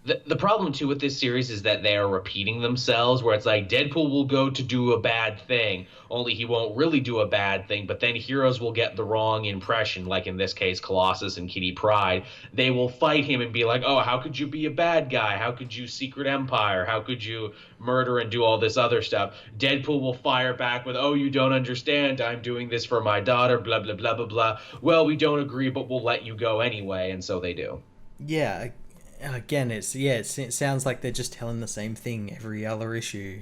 The problem too with this series is that they are repeating themselves, where it's like Deadpool will go to do a bad thing, only he won't really do a bad thing, but then heroes will get the wrong impression, like in this case Colossus and Kitty Pryde. They will fight him and be like, oh, how could you be a bad guy? How could you Secret Empire? How could you murder and do all this other stuff? Deadpool will fire back with, oh, you don't understand, I'm doing this for my daughter, blah, blah, blah, blah, blah. Well, we don't agree, but we'll let you go anyway, and so they do. Yeah, again, it sounds like they're just telling the same thing every other issue.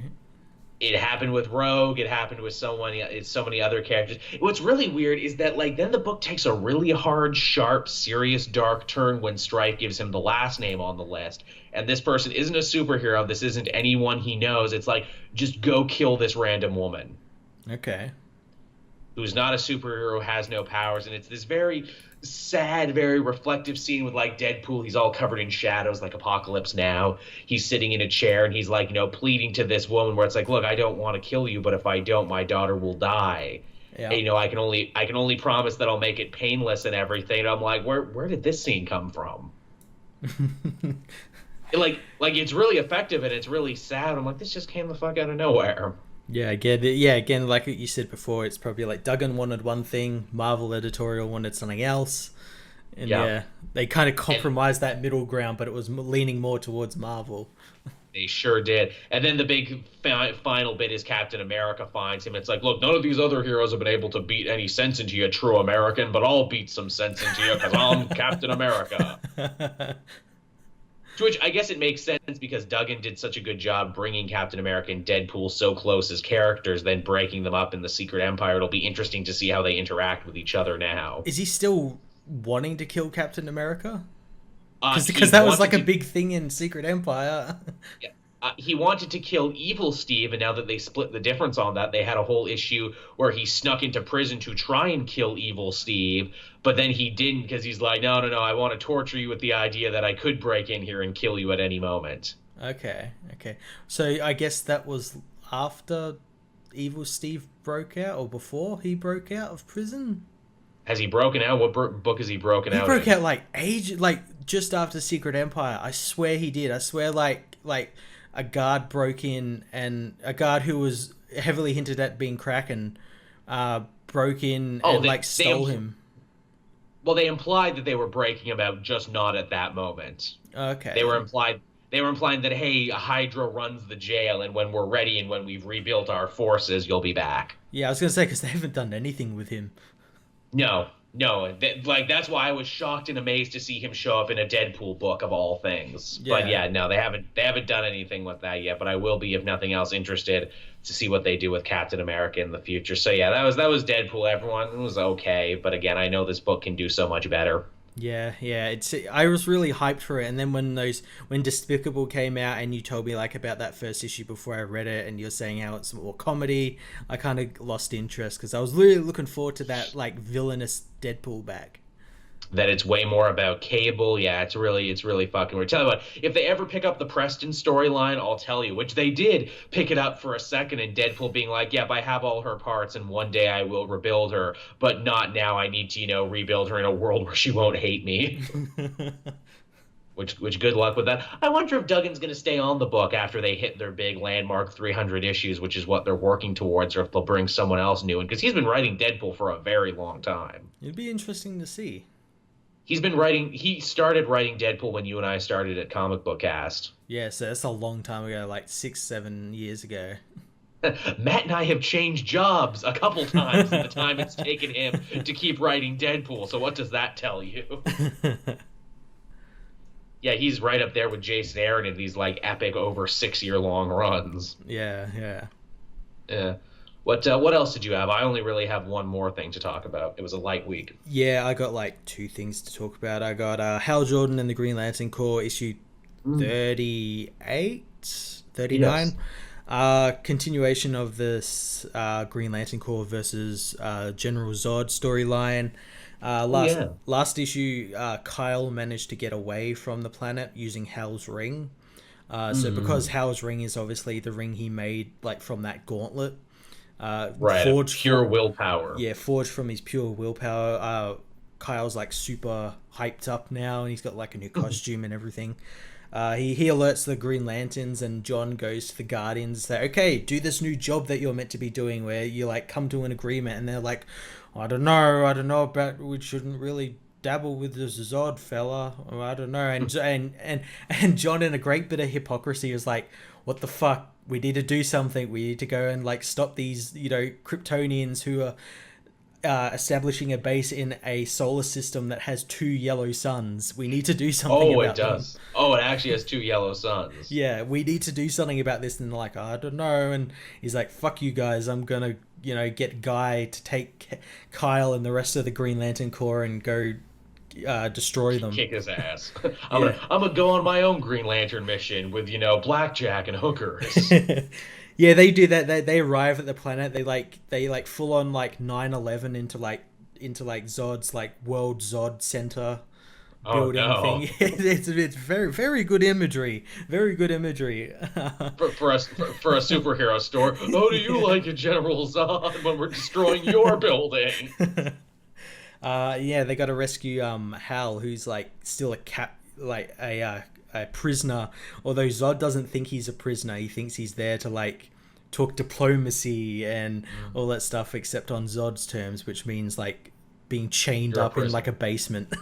It happened with Rogue. It happened with so many other characters. What's really weird is that then the book takes a really hard, sharp, serious, dark turn when Strife gives him the last name on the list. And this person isn't a superhero. This isn't anyone he knows. It's like, just go kill this random woman. Okay. Who's not a superhero, has no powers, and it's this very sad, very reflective scene with Deadpool. He's all covered in shadows, like Apocalypse Now. He's sitting in a chair and he's pleading to this woman where it's like, look, I don't want to kill you, but if I don't, my daughter will die. Yeah. And, I can only promise that I'll make it painless and everything. And I'm like, where did this scene come from? It's really effective and it's really sad. I'm like, this just came the fuck out of nowhere. Yeah, again, like you said before, it's probably like Duggan wanted one thing, Marvel editorial wanted something else, and they kind of compromised that middle ground, but it was leaning more towards Marvel. They sure did. And then the big final bit is Captain America finds him. It's like, look, none of these other heroes have been able to beat any sense into you, true American, but I'll beat some sense into you because I'm Captain America. To which I guess it makes sense because Duggan did such a good job bringing Captain America and Deadpool so close as characters, then breaking them up in the Secret Empire. It'll be interesting to see how they interact with each other now. Is he still wanting to kill Captain America? Because that was a big thing in Secret Empire. Yeah. He wanted to kill Evil Steve, and now that they split the difference on that, they had a whole issue where he snuck into prison to try and kill Evil Steve, but then he didn't because he's like, no, I want to torture you with the idea that I could break in here and kill you at any moment. Okay. So I guess that was after Evil Steve broke out, or before he broke out of prison? Has he broken out? What book has he broken out? He broke out just after Secret Empire. I swear he did. I swear like a guard broke in, and a guard who was heavily hinted at being Kraken broke in and stole him. Well, they implied that they were breaking him out, just not at that moment. Okay. They were implying that, hey, Hydra runs the jail, and when we're ready and when we've rebuilt our forces, you'll be back. Yeah, I was going to say, because they haven't done anything with him. No. That's why I was shocked and amazed to see him show up in a Deadpool book of all things. Yeah. But yeah, no, they haven't done anything with that yet. But I will be, if nothing else, interested to see what they do with Captain America in the future. So yeah, that was Deadpool. Everyone, it was okay, but again, I know this book can do so much better. Yeah. I was really hyped for it, and then when Despicable came out, and you told me about that first issue before I read it, and you're saying how it's more comedy, I kind of lost interest because I was really looking forward to that villainous Deadpool back. That it's way more about Cable. Yeah, it's really fucking weird. Tell you what, if they ever pick up the Preston storyline, I'll tell you, which they did pick it up for a second, and Deadpool being like, yep, I have all her parts, and one day I will rebuild her, but not now. I need to, rebuild her in a world where she won't hate me. Which good luck with that. I wonder if Duggan's going to stay on the book after they hit their big landmark 300 issues, which is what they're working towards, or if they'll bring someone else new in, because he's been writing Deadpool for a very long time. It'd be interesting to see. He started writing Deadpool when you and I started at Comic Book Cast. Yeah, so that's a long time ago, 6-7 years ago. Matt and I have changed jobs a couple times in the time it's taken him to keep writing Deadpool. So what does that tell you? Yeah, he's right up there with Jason Aaron in these like epic over 6 year long runs. Yeah, yeah. Yeah. What else did you have? I only really have one more thing to talk about. It was a light week. Yeah, I got like two things to talk about. I got Hal Jordan and the Green Lantern Corps issue 38, 39. Yes. Continuation of this Green Lantern Corps versus General Zod storyline. Last issue, Kyle managed to get away from the planet using Hal's ring. So because Hal's ring is obviously the ring he made like from that gauntlet, Right. forged Pure willpower. yeah, forged from his pure willpower. Kyle's like super hyped up now, and he's got like a new costume and everything. He alerts the Green Lanterns, and John goes to the Guardians. Say, okay, do this new job that you're meant to be doing, where you like come to an agreement, and they're like, I don't know about we shouldn't really dabble with this Zod fella. Or, I don't know, and John, in a great bit of hypocrisy, was like, what the fuck? We need to do something. We need to go and like stop these, Kryptonians who are establishing a base in a solar system that has two yellow suns. We need to do something Oh, about it does. them. Oh, it actually has two yellow suns. Yeah, we need to do something about this. And they're like, I don't know. And he's like, fuck you guys. I'm gonna, get Guy to take Kyle and the rest of the Green Lantern Corps and go destroy them. Kick his ass. I'm gonna go on my own Green Lantern mission with blackjack and hookers. Yeah, they do that. They arrive at the planet. They full on like 9/11 into Zod's like World Zod Center building thing. It's very very good imagery. Very good imagery. for a superhero store. How do you like it, General Zod, when we're destroying your building? Yeah, they got to rescue Hal, who's like still a prisoner. Although Zod doesn't think he's a prisoner, he thinks he's there to like talk diplomacy and all that stuff, except on Zod's terms, which means like being chained You're a up in prisoner. like a basement.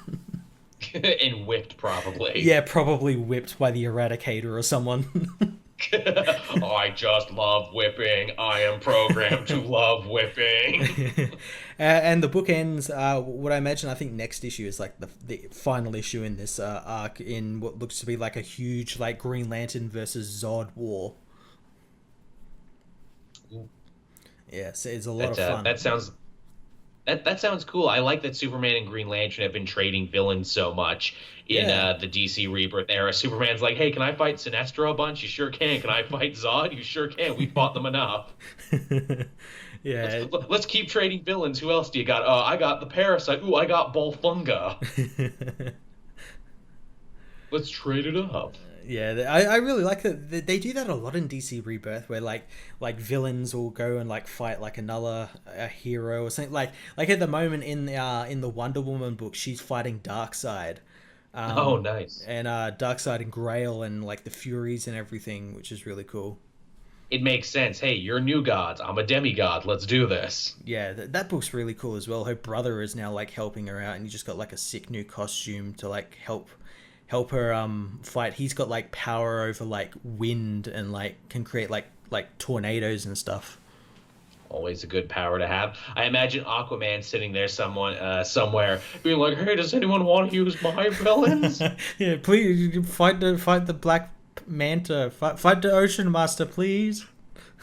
And whipped, probably. Yeah, probably whipped by the Eradicator or someone. I just love whipping. I am programmed to love whipping. And the book ends. What I imagine, I think next issue is like the final issue in this arc, in what looks to be like a huge like Green Lantern versus Zod war. Yeah, so it's a lot of fun. That sounds cool. I like that Superman and Green Lantern have been trading villains so much in the DC Rebirth era. Superman's like, hey, can I fight Sinestro a bunch? You sure can. Can I fight Zod? You sure can. We fought them enough. Yeah. Let's keep trading villains. Who else do you got? I got the Parasite. Ooh, I got Bolfunga. Let's trade it up. Yeah, I really like that. They do that a lot in DC Rebirth, where like villains will go and like fight like another hero or something. Like at the moment in the Wonder Woman book, she's fighting Darkseid. Oh, nice. And Darkseid and Grail and like the Furies and everything, which is really cool. It makes sense. Hey, you're new gods. I'm a demigod. Let's do this. Yeah, that book's really cool as well. Her brother is now like helping her out, and he just got like a sick new costume to like help her fight. He's got like power over like wind and like can create like tornadoes and stuff. Always a good power to have. I imagine Aquaman sitting there somewhere being like, hey, does anyone want to use my villains? Yeah, please fight the Black Manta. Fight the Ocean Master, please.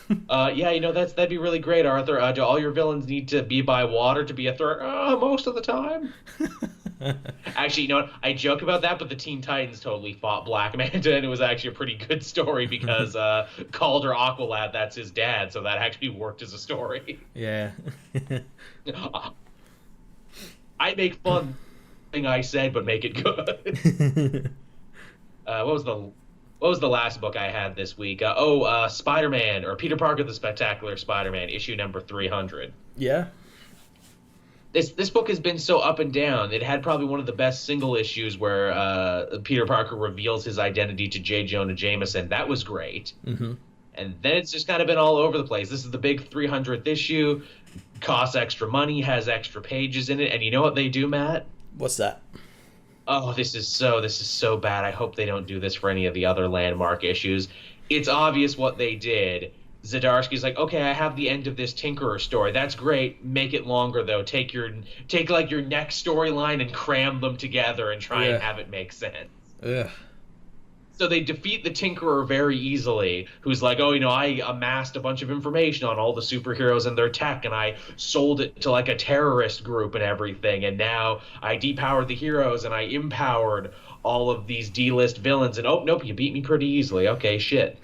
Yeah, that'd be really great, Arthur. Do all your villains need to be by water to be a threat? Most of the time. Actually, you know what? I joke about that, but the Teen Titans totally fought Black Manta, and it was actually a pretty good story because Calder Aqualad, that's his dad, so that actually worked as a story. Yeah. I make fun thing I said, but make it good. What was the last book I had this week? Spider-Man, or Peter Parker the Spectacular Spider-Man, issue number 300. Yeah. This book has been so up and down. It had probably one of the best single issues where Peter Parker reveals his identity to J. Jonah Jameson. That was great. Mm-hmm. And then it's just kind of been all over the place. This is the big 300th issue. Costs extra money, has extra pages in it. And you know what they do, Matt? What's that? Oh, this is so bad. I hope they don't do this for any of the other landmark issues. It's obvious what they did. Zdarsky's like, okay, I have the end of this Tinkerer story. That's great. Make it longer though. Take like your next storyline and cram them together and try and have it make sense. Ugh. So they defeat the Tinkerer very easily, who's like, oh, I amassed a bunch of information on all the superheroes and their tech, and I sold it to like a terrorist group and everything, and now I depowered the heroes and I empowered all of these D-list villains, and oh, nope, you beat me pretty easily. Okay, shit.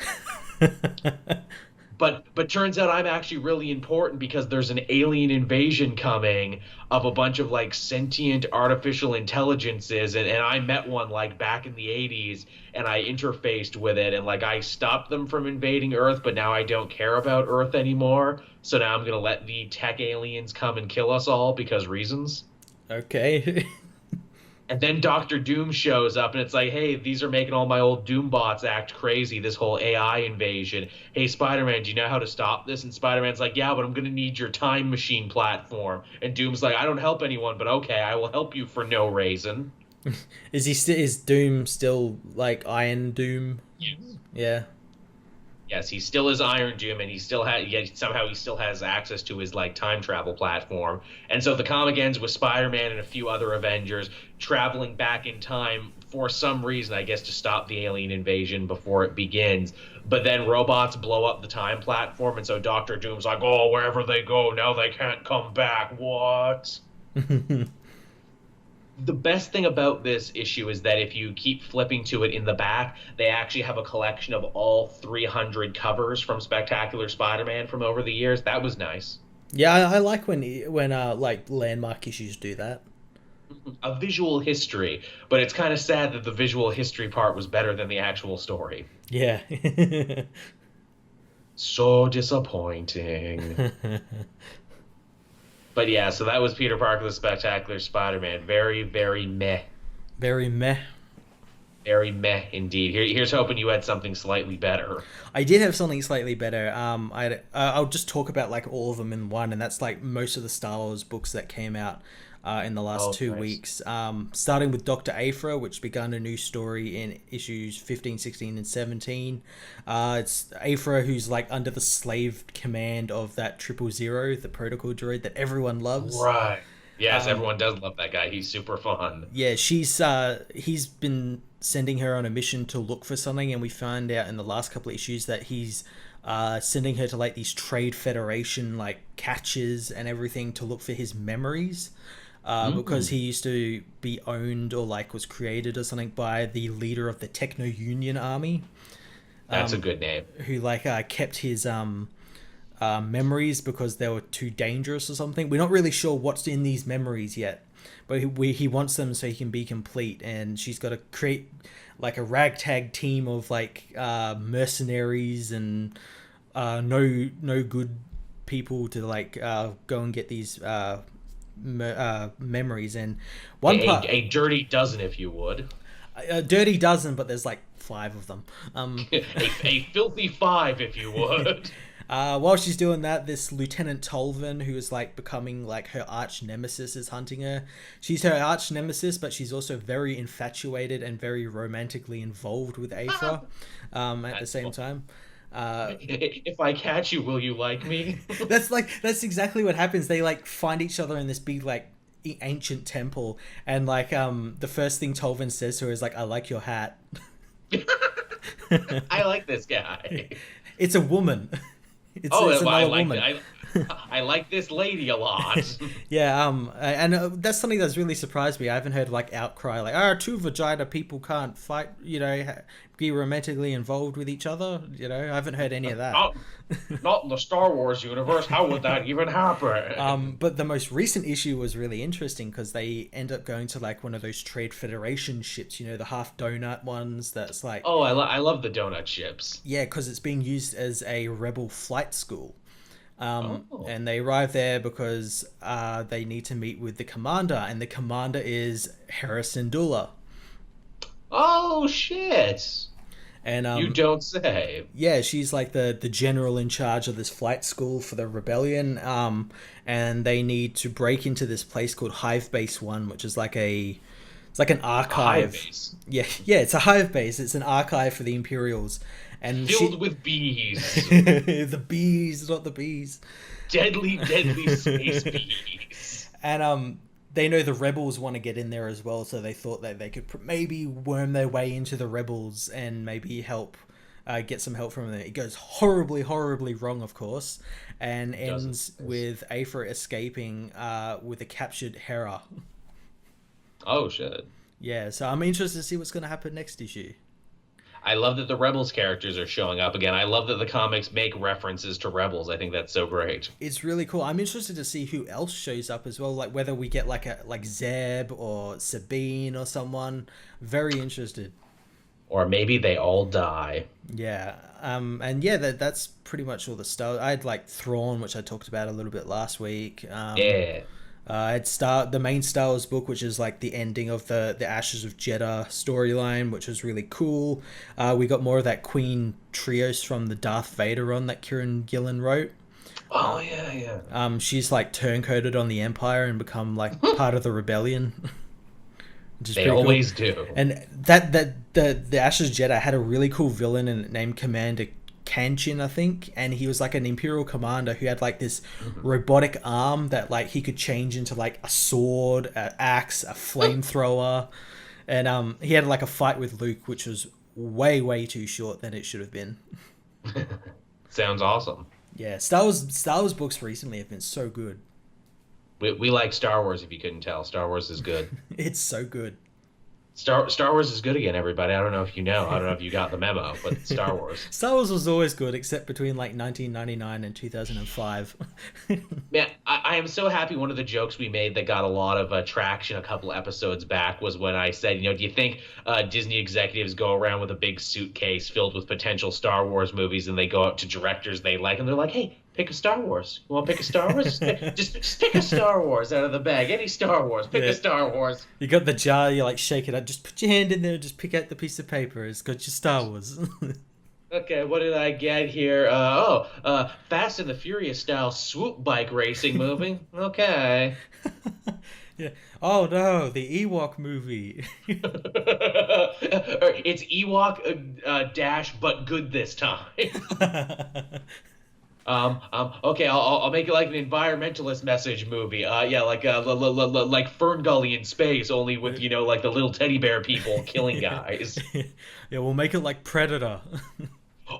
But turns out I'm actually really important because there's an alien invasion coming of a bunch of like sentient artificial intelligences, and I met one like back in the 80s, and I interfaced with it, and like I stopped them from invading Earth, but now I don't care about Earth anymore. So now I'm gonna let the tech aliens come and kill us all because reasons. Okay. And then Doctor Doom shows up, and it's like, hey, these are making all my old Doom bots act crazy, this whole AI invasion. Hey, Spider-Man, do you know how to stop this? And Spider-Man's like, yeah, but I'm going to need your time machine platform. And Doom's like, I don't help anyone, but okay, I will help you for no reason. Is Doom still, like, Iron Doom? Yes. Yeah. Yes, he still is Iron Doom, and he still has access to his like time travel platform. And so the comic ends with Spider-Man and a few other Avengers traveling back in time for some reason, I guess, to stop the alien invasion before it begins. But then robots blow up the time platform, and so Doctor Doom's like, "Oh, wherever they go, now they can't come back." What? The best thing about this issue is that if you keep flipping to it in the back, they actually have a collection of all 300 covers from Spectacular Spider-Man from over the years. That was nice. Yeah, I like when like landmark issues do that. A visual history, but it's kind of sad that the visual history part was better than the actual story. Yeah. So disappointing. But yeah, so that was Peter Parker, the Spectacular Spider-Man. Very, very meh. Very meh. Very meh indeed. Here's hoping you had something slightly better. I did have something slightly better. I'll just talk about like all of them in one, and that's like most of the Star Wars books that came out in the last 2 weeks. Starting with Dr. Aphra, which began a new story in issues 15, 16, and 17. It's Aphra who's like under the slave command of that 000, the protocol droid that everyone loves. Right. Yes, everyone does love that guy. He's super fun. Yeah, he's been sending her on a mission to look for something, and we find out in the last couple of issues that he's sending her to like these Trade Federation like catches and everything to look for his memories. Because he used to be owned or like was created or something by the leader of the Techno Union Army. That's a good name. Who like kept his memories because they were too dangerous or something. We're not really sure what's in these memories yet, but he wants them so he can be complete. And she's got to create like a ragtag team of like mercenaries and no good people to like go and get these memories. And a dirty dozen, if you would. A dirty dozen, but there's like 5 of them. A filthy 5, if you would. While she's doing that, this Lieutenant Tolvin, who is like becoming like her arch nemesis, is hunting her. She's her arch nemesis, but she's also very infatuated and very romantically involved with Aphra at the same time. If I catch you, will you like me? that's exactly what happens. They like find each other in this big like ancient temple, and like the first thing Tolvin says to her is like, "I like your hat." I like this guy. It's a woman. It's I another woman. I like this lady a lot. Yeah, and that's something that's really surprised me. I haven't heard like outcry like, 2 vagina people can't fight, be romantically involved with each other. I haven't heard any of that. Not in the Star Wars universe. How would that even happen? But the most recent issue was really interesting because they end up going to like one of those Trade Federation ships, the half donut ones. That's like, I love the donut ships. Yeah, because it's being used as a rebel flight school. And they arrive there because they need to meet with the commander, and the commander is Harrison Dula. Oh shit! And you don't say. Yeah, she's like the general in charge of this flight school for the rebellion. And they need to break into this place called Hive Base 1, which is like an archive. Hive base. Yeah, it's a hive base. It's an archive for the Imperials. and Filled with bees. the bees, not the bees. Deadly, deadly space bees. And they know the rebels want to get in there as well, so they thought that they could maybe worm their way into the rebels and maybe help get some help from them. It goes horribly, horribly wrong, of course, and ends with Aphra escaping with a captured Hera. Oh, shit. Yeah, so I'm interested to see what's going to happen next issue. I love that the Rebels characters are showing up again. I love that the comics make references to Rebels. I think that's so great. It's really cool. I'm interested to see who else shows up as well, like whether we get like Zeb or Sabine or someone. Very interested. Or maybe they all die. Yeah. And yeah, that's pretty much all the stuff. I had like Thrawn, which I talked about a little bit last week. Yeah. It's the main Star Wars book, which is like the ending of the Ashes of Jeddah storyline, which was really cool. We got more of that Queen Trios from the Darth Vader run that Kieran Gillen wrote. Oh yeah. She's like turncoated on the Empire and become like part of the rebellion. They always do. And the Ashes of Jeddah had a really cool villain named Commander Kanchin, I think, and he was like an Imperial commander who had like this robotic arm that like he could change into like a sword, an axe, a flamethrower, and he had like a fight with Luke, which was way too short than it should have been. Sounds awesome. Yeah, Star Wars books recently have been so good. We like Star Wars. If you couldn't tell, Star Wars is good. It's so good. Star Wars is good again, everybody. I don't know if you know. I don't know if you got the memo, but Star Wars. Star Wars was always good, except between like 1999 and 2005. Man, I am so happy. One of the jokes we made that got a lot of traction a couple episodes back was when I said, do you think Disney executives go around with a big suitcase filled with potential Star Wars movies and they go out to directors they like and they're like, hey, pick a Star Wars. You want to pick a Star Wars? just pick a Star Wars out of the bag. Any Star Wars. Pick a Star Wars. You got the jar, you like shake it up. Just put your hand in there and just pick out the piece of paper. It's got your Star Wars. Okay, what did I get here? Fast and the Furious style swoop bike racing movie. Okay. Yeah. Oh no, the Ewok movie. It's Ewok dash, but good this time. Okay, I'll make it like an environmentalist message movie. Like Fern Gully in space, only with like the little teddy bear people killing guys. Yeah, we'll make it like Predator.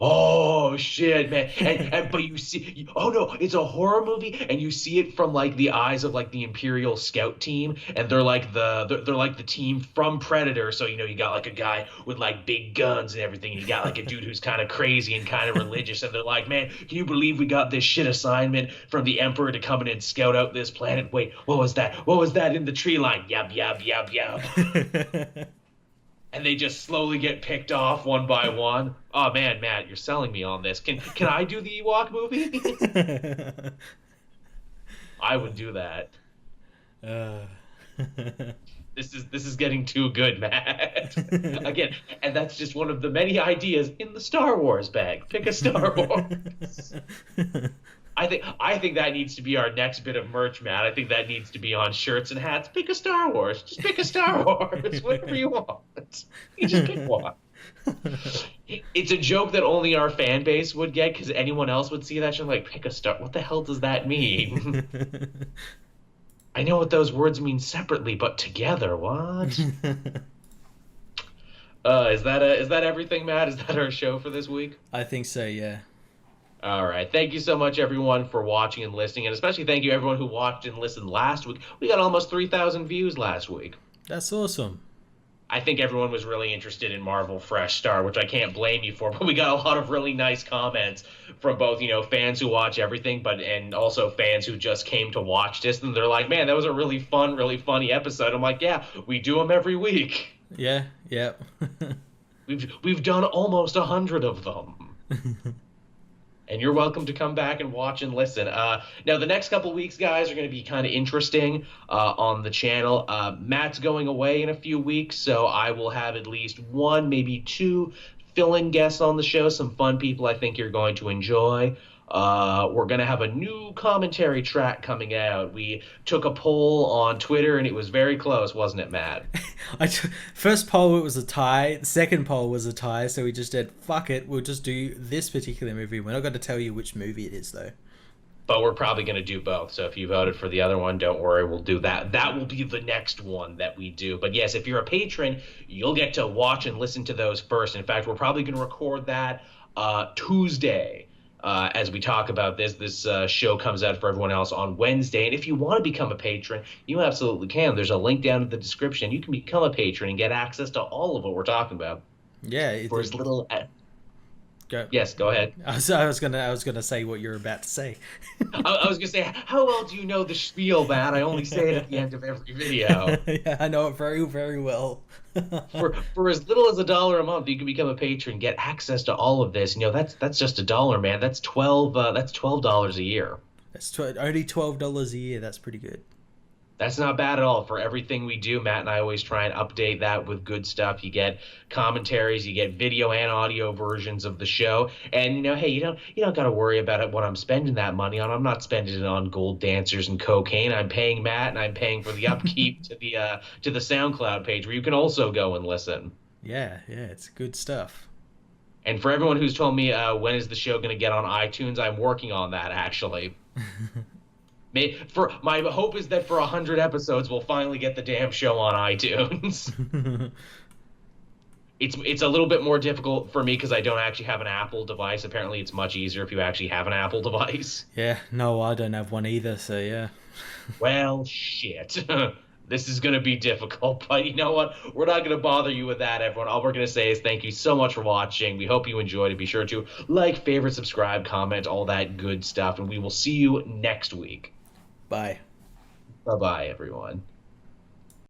Oh shit, man! But you see, oh no, it's a horror movie, and you see it from like the eyes of like the Imperial Scout team, and they're like the team from Predator. So you got like a guy with like big guns and everything, and you got like a dude who's kind of crazy and kind of religious, and they're like, man, can you believe we got this shit assignment from the Emperor to come in and scout out this planet? Wait, what was that? What was that in the tree line? Yab yab yab yab. And they just slowly get picked off one by one. Oh man, Matt, you're selling me on this. Can I do the Ewok movie? I would do that. This is getting too good, Matt. Again, and that's just one of the many ideas in the Star Wars bag. Pick a Star Wars. I think that needs to be our next bit of merch, Matt. I think that needs to be on shirts and hats. Pick a Star Wars. Just pick a Star Wars. Whatever you want. You just pick one. It's a joke that only our fan base would get because anyone else would see that shit like, pick a Star. What the hell does that mean? I know what those words mean separately, but together, what? Is that everything, Matt? Is that our show for this week? I think so, yeah. All right. Thank you so much, everyone, for watching and listening. And especially thank you, everyone who watched and listened last week. We got almost 3,000 views last week. That's awesome. I think everyone was really interested in Marvel Fresh Start, which I can't blame you for. But we got a lot of really nice comments from both, fans who watch everything, and also fans who just came to watch this. And they're like, man, that was a really fun, really funny episode. I'm like, yeah, we do them every week. Yeah. We've done almost 100 of them. And you're welcome to come back and watch and listen. Now, the next couple weeks, guys, are going to be kind of interesting on the channel. Matt's going away in a few weeks, so I will have at least one, maybe two fill-in guests on the show, some fun people I think you're going to enjoy. We're going to have a new commentary track coming out. We took a poll on Twitter, and it was very close, wasn't it, Matt? First poll, it was a tie. The second poll was a tie, so we just said, fuck it, we'll just do this particular movie. We're not going to tell you which movie it is, though. But we're probably going to do both. So if you voted for the other one, don't worry, we'll do that. That will be the next one that we do. But yes, if you're a patron, you'll get to watch and listen to those first. In fact, we're probably going to record that Tuesday. As we talk about this show comes out for everyone else on Wednesday. And if you want to become a patron, you absolutely can. There's a link down in the description. You can become a patron and get access to all of what we're talking about. Yeah. For as little... Go. Yes, go ahead. I was gonna say what you're about to say. I was gonna say, how well do you know the spiel, Matt? I only say it at the end of every video. Yeah, I know it very, very well. for as little as $1 a month, you can become a patron, get access to all of this. That's just $1, man. That's $12 a year. That's only $12 a year. That's pretty good. That's not bad at all. For everything we do, Matt and I always try and update that with good stuff. You get commentaries, you get video and audio versions of the show, and hey, you don't got to worry about it. What I'm spending that money on, I'm not spending it on gold dancers and cocaine. I'm paying Matt, and I'm paying for the upkeep to the SoundCloud page where you can also go and listen. Yeah, it's good stuff. And for everyone who's told me when is the show going to get on iTunes, I'm working on that actually. My hope is that for 100 episodes, we'll finally get the damn show on iTunes. It's a little bit more difficult for me because I don't actually have an Apple device. Apparently, it's much easier if you actually have an Apple device. Yeah, no, I don't have one either, so yeah. Well, shit. This is going to be difficult, but you know what? We're not going to bother you with that, everyone. All we're going to say is thank you so much for watching. We hope you enjoyed it. Be sure to like, favorite, subscribe, comment, all that good stuff, and we will see you next week. Bye. Bye-bye, everyone.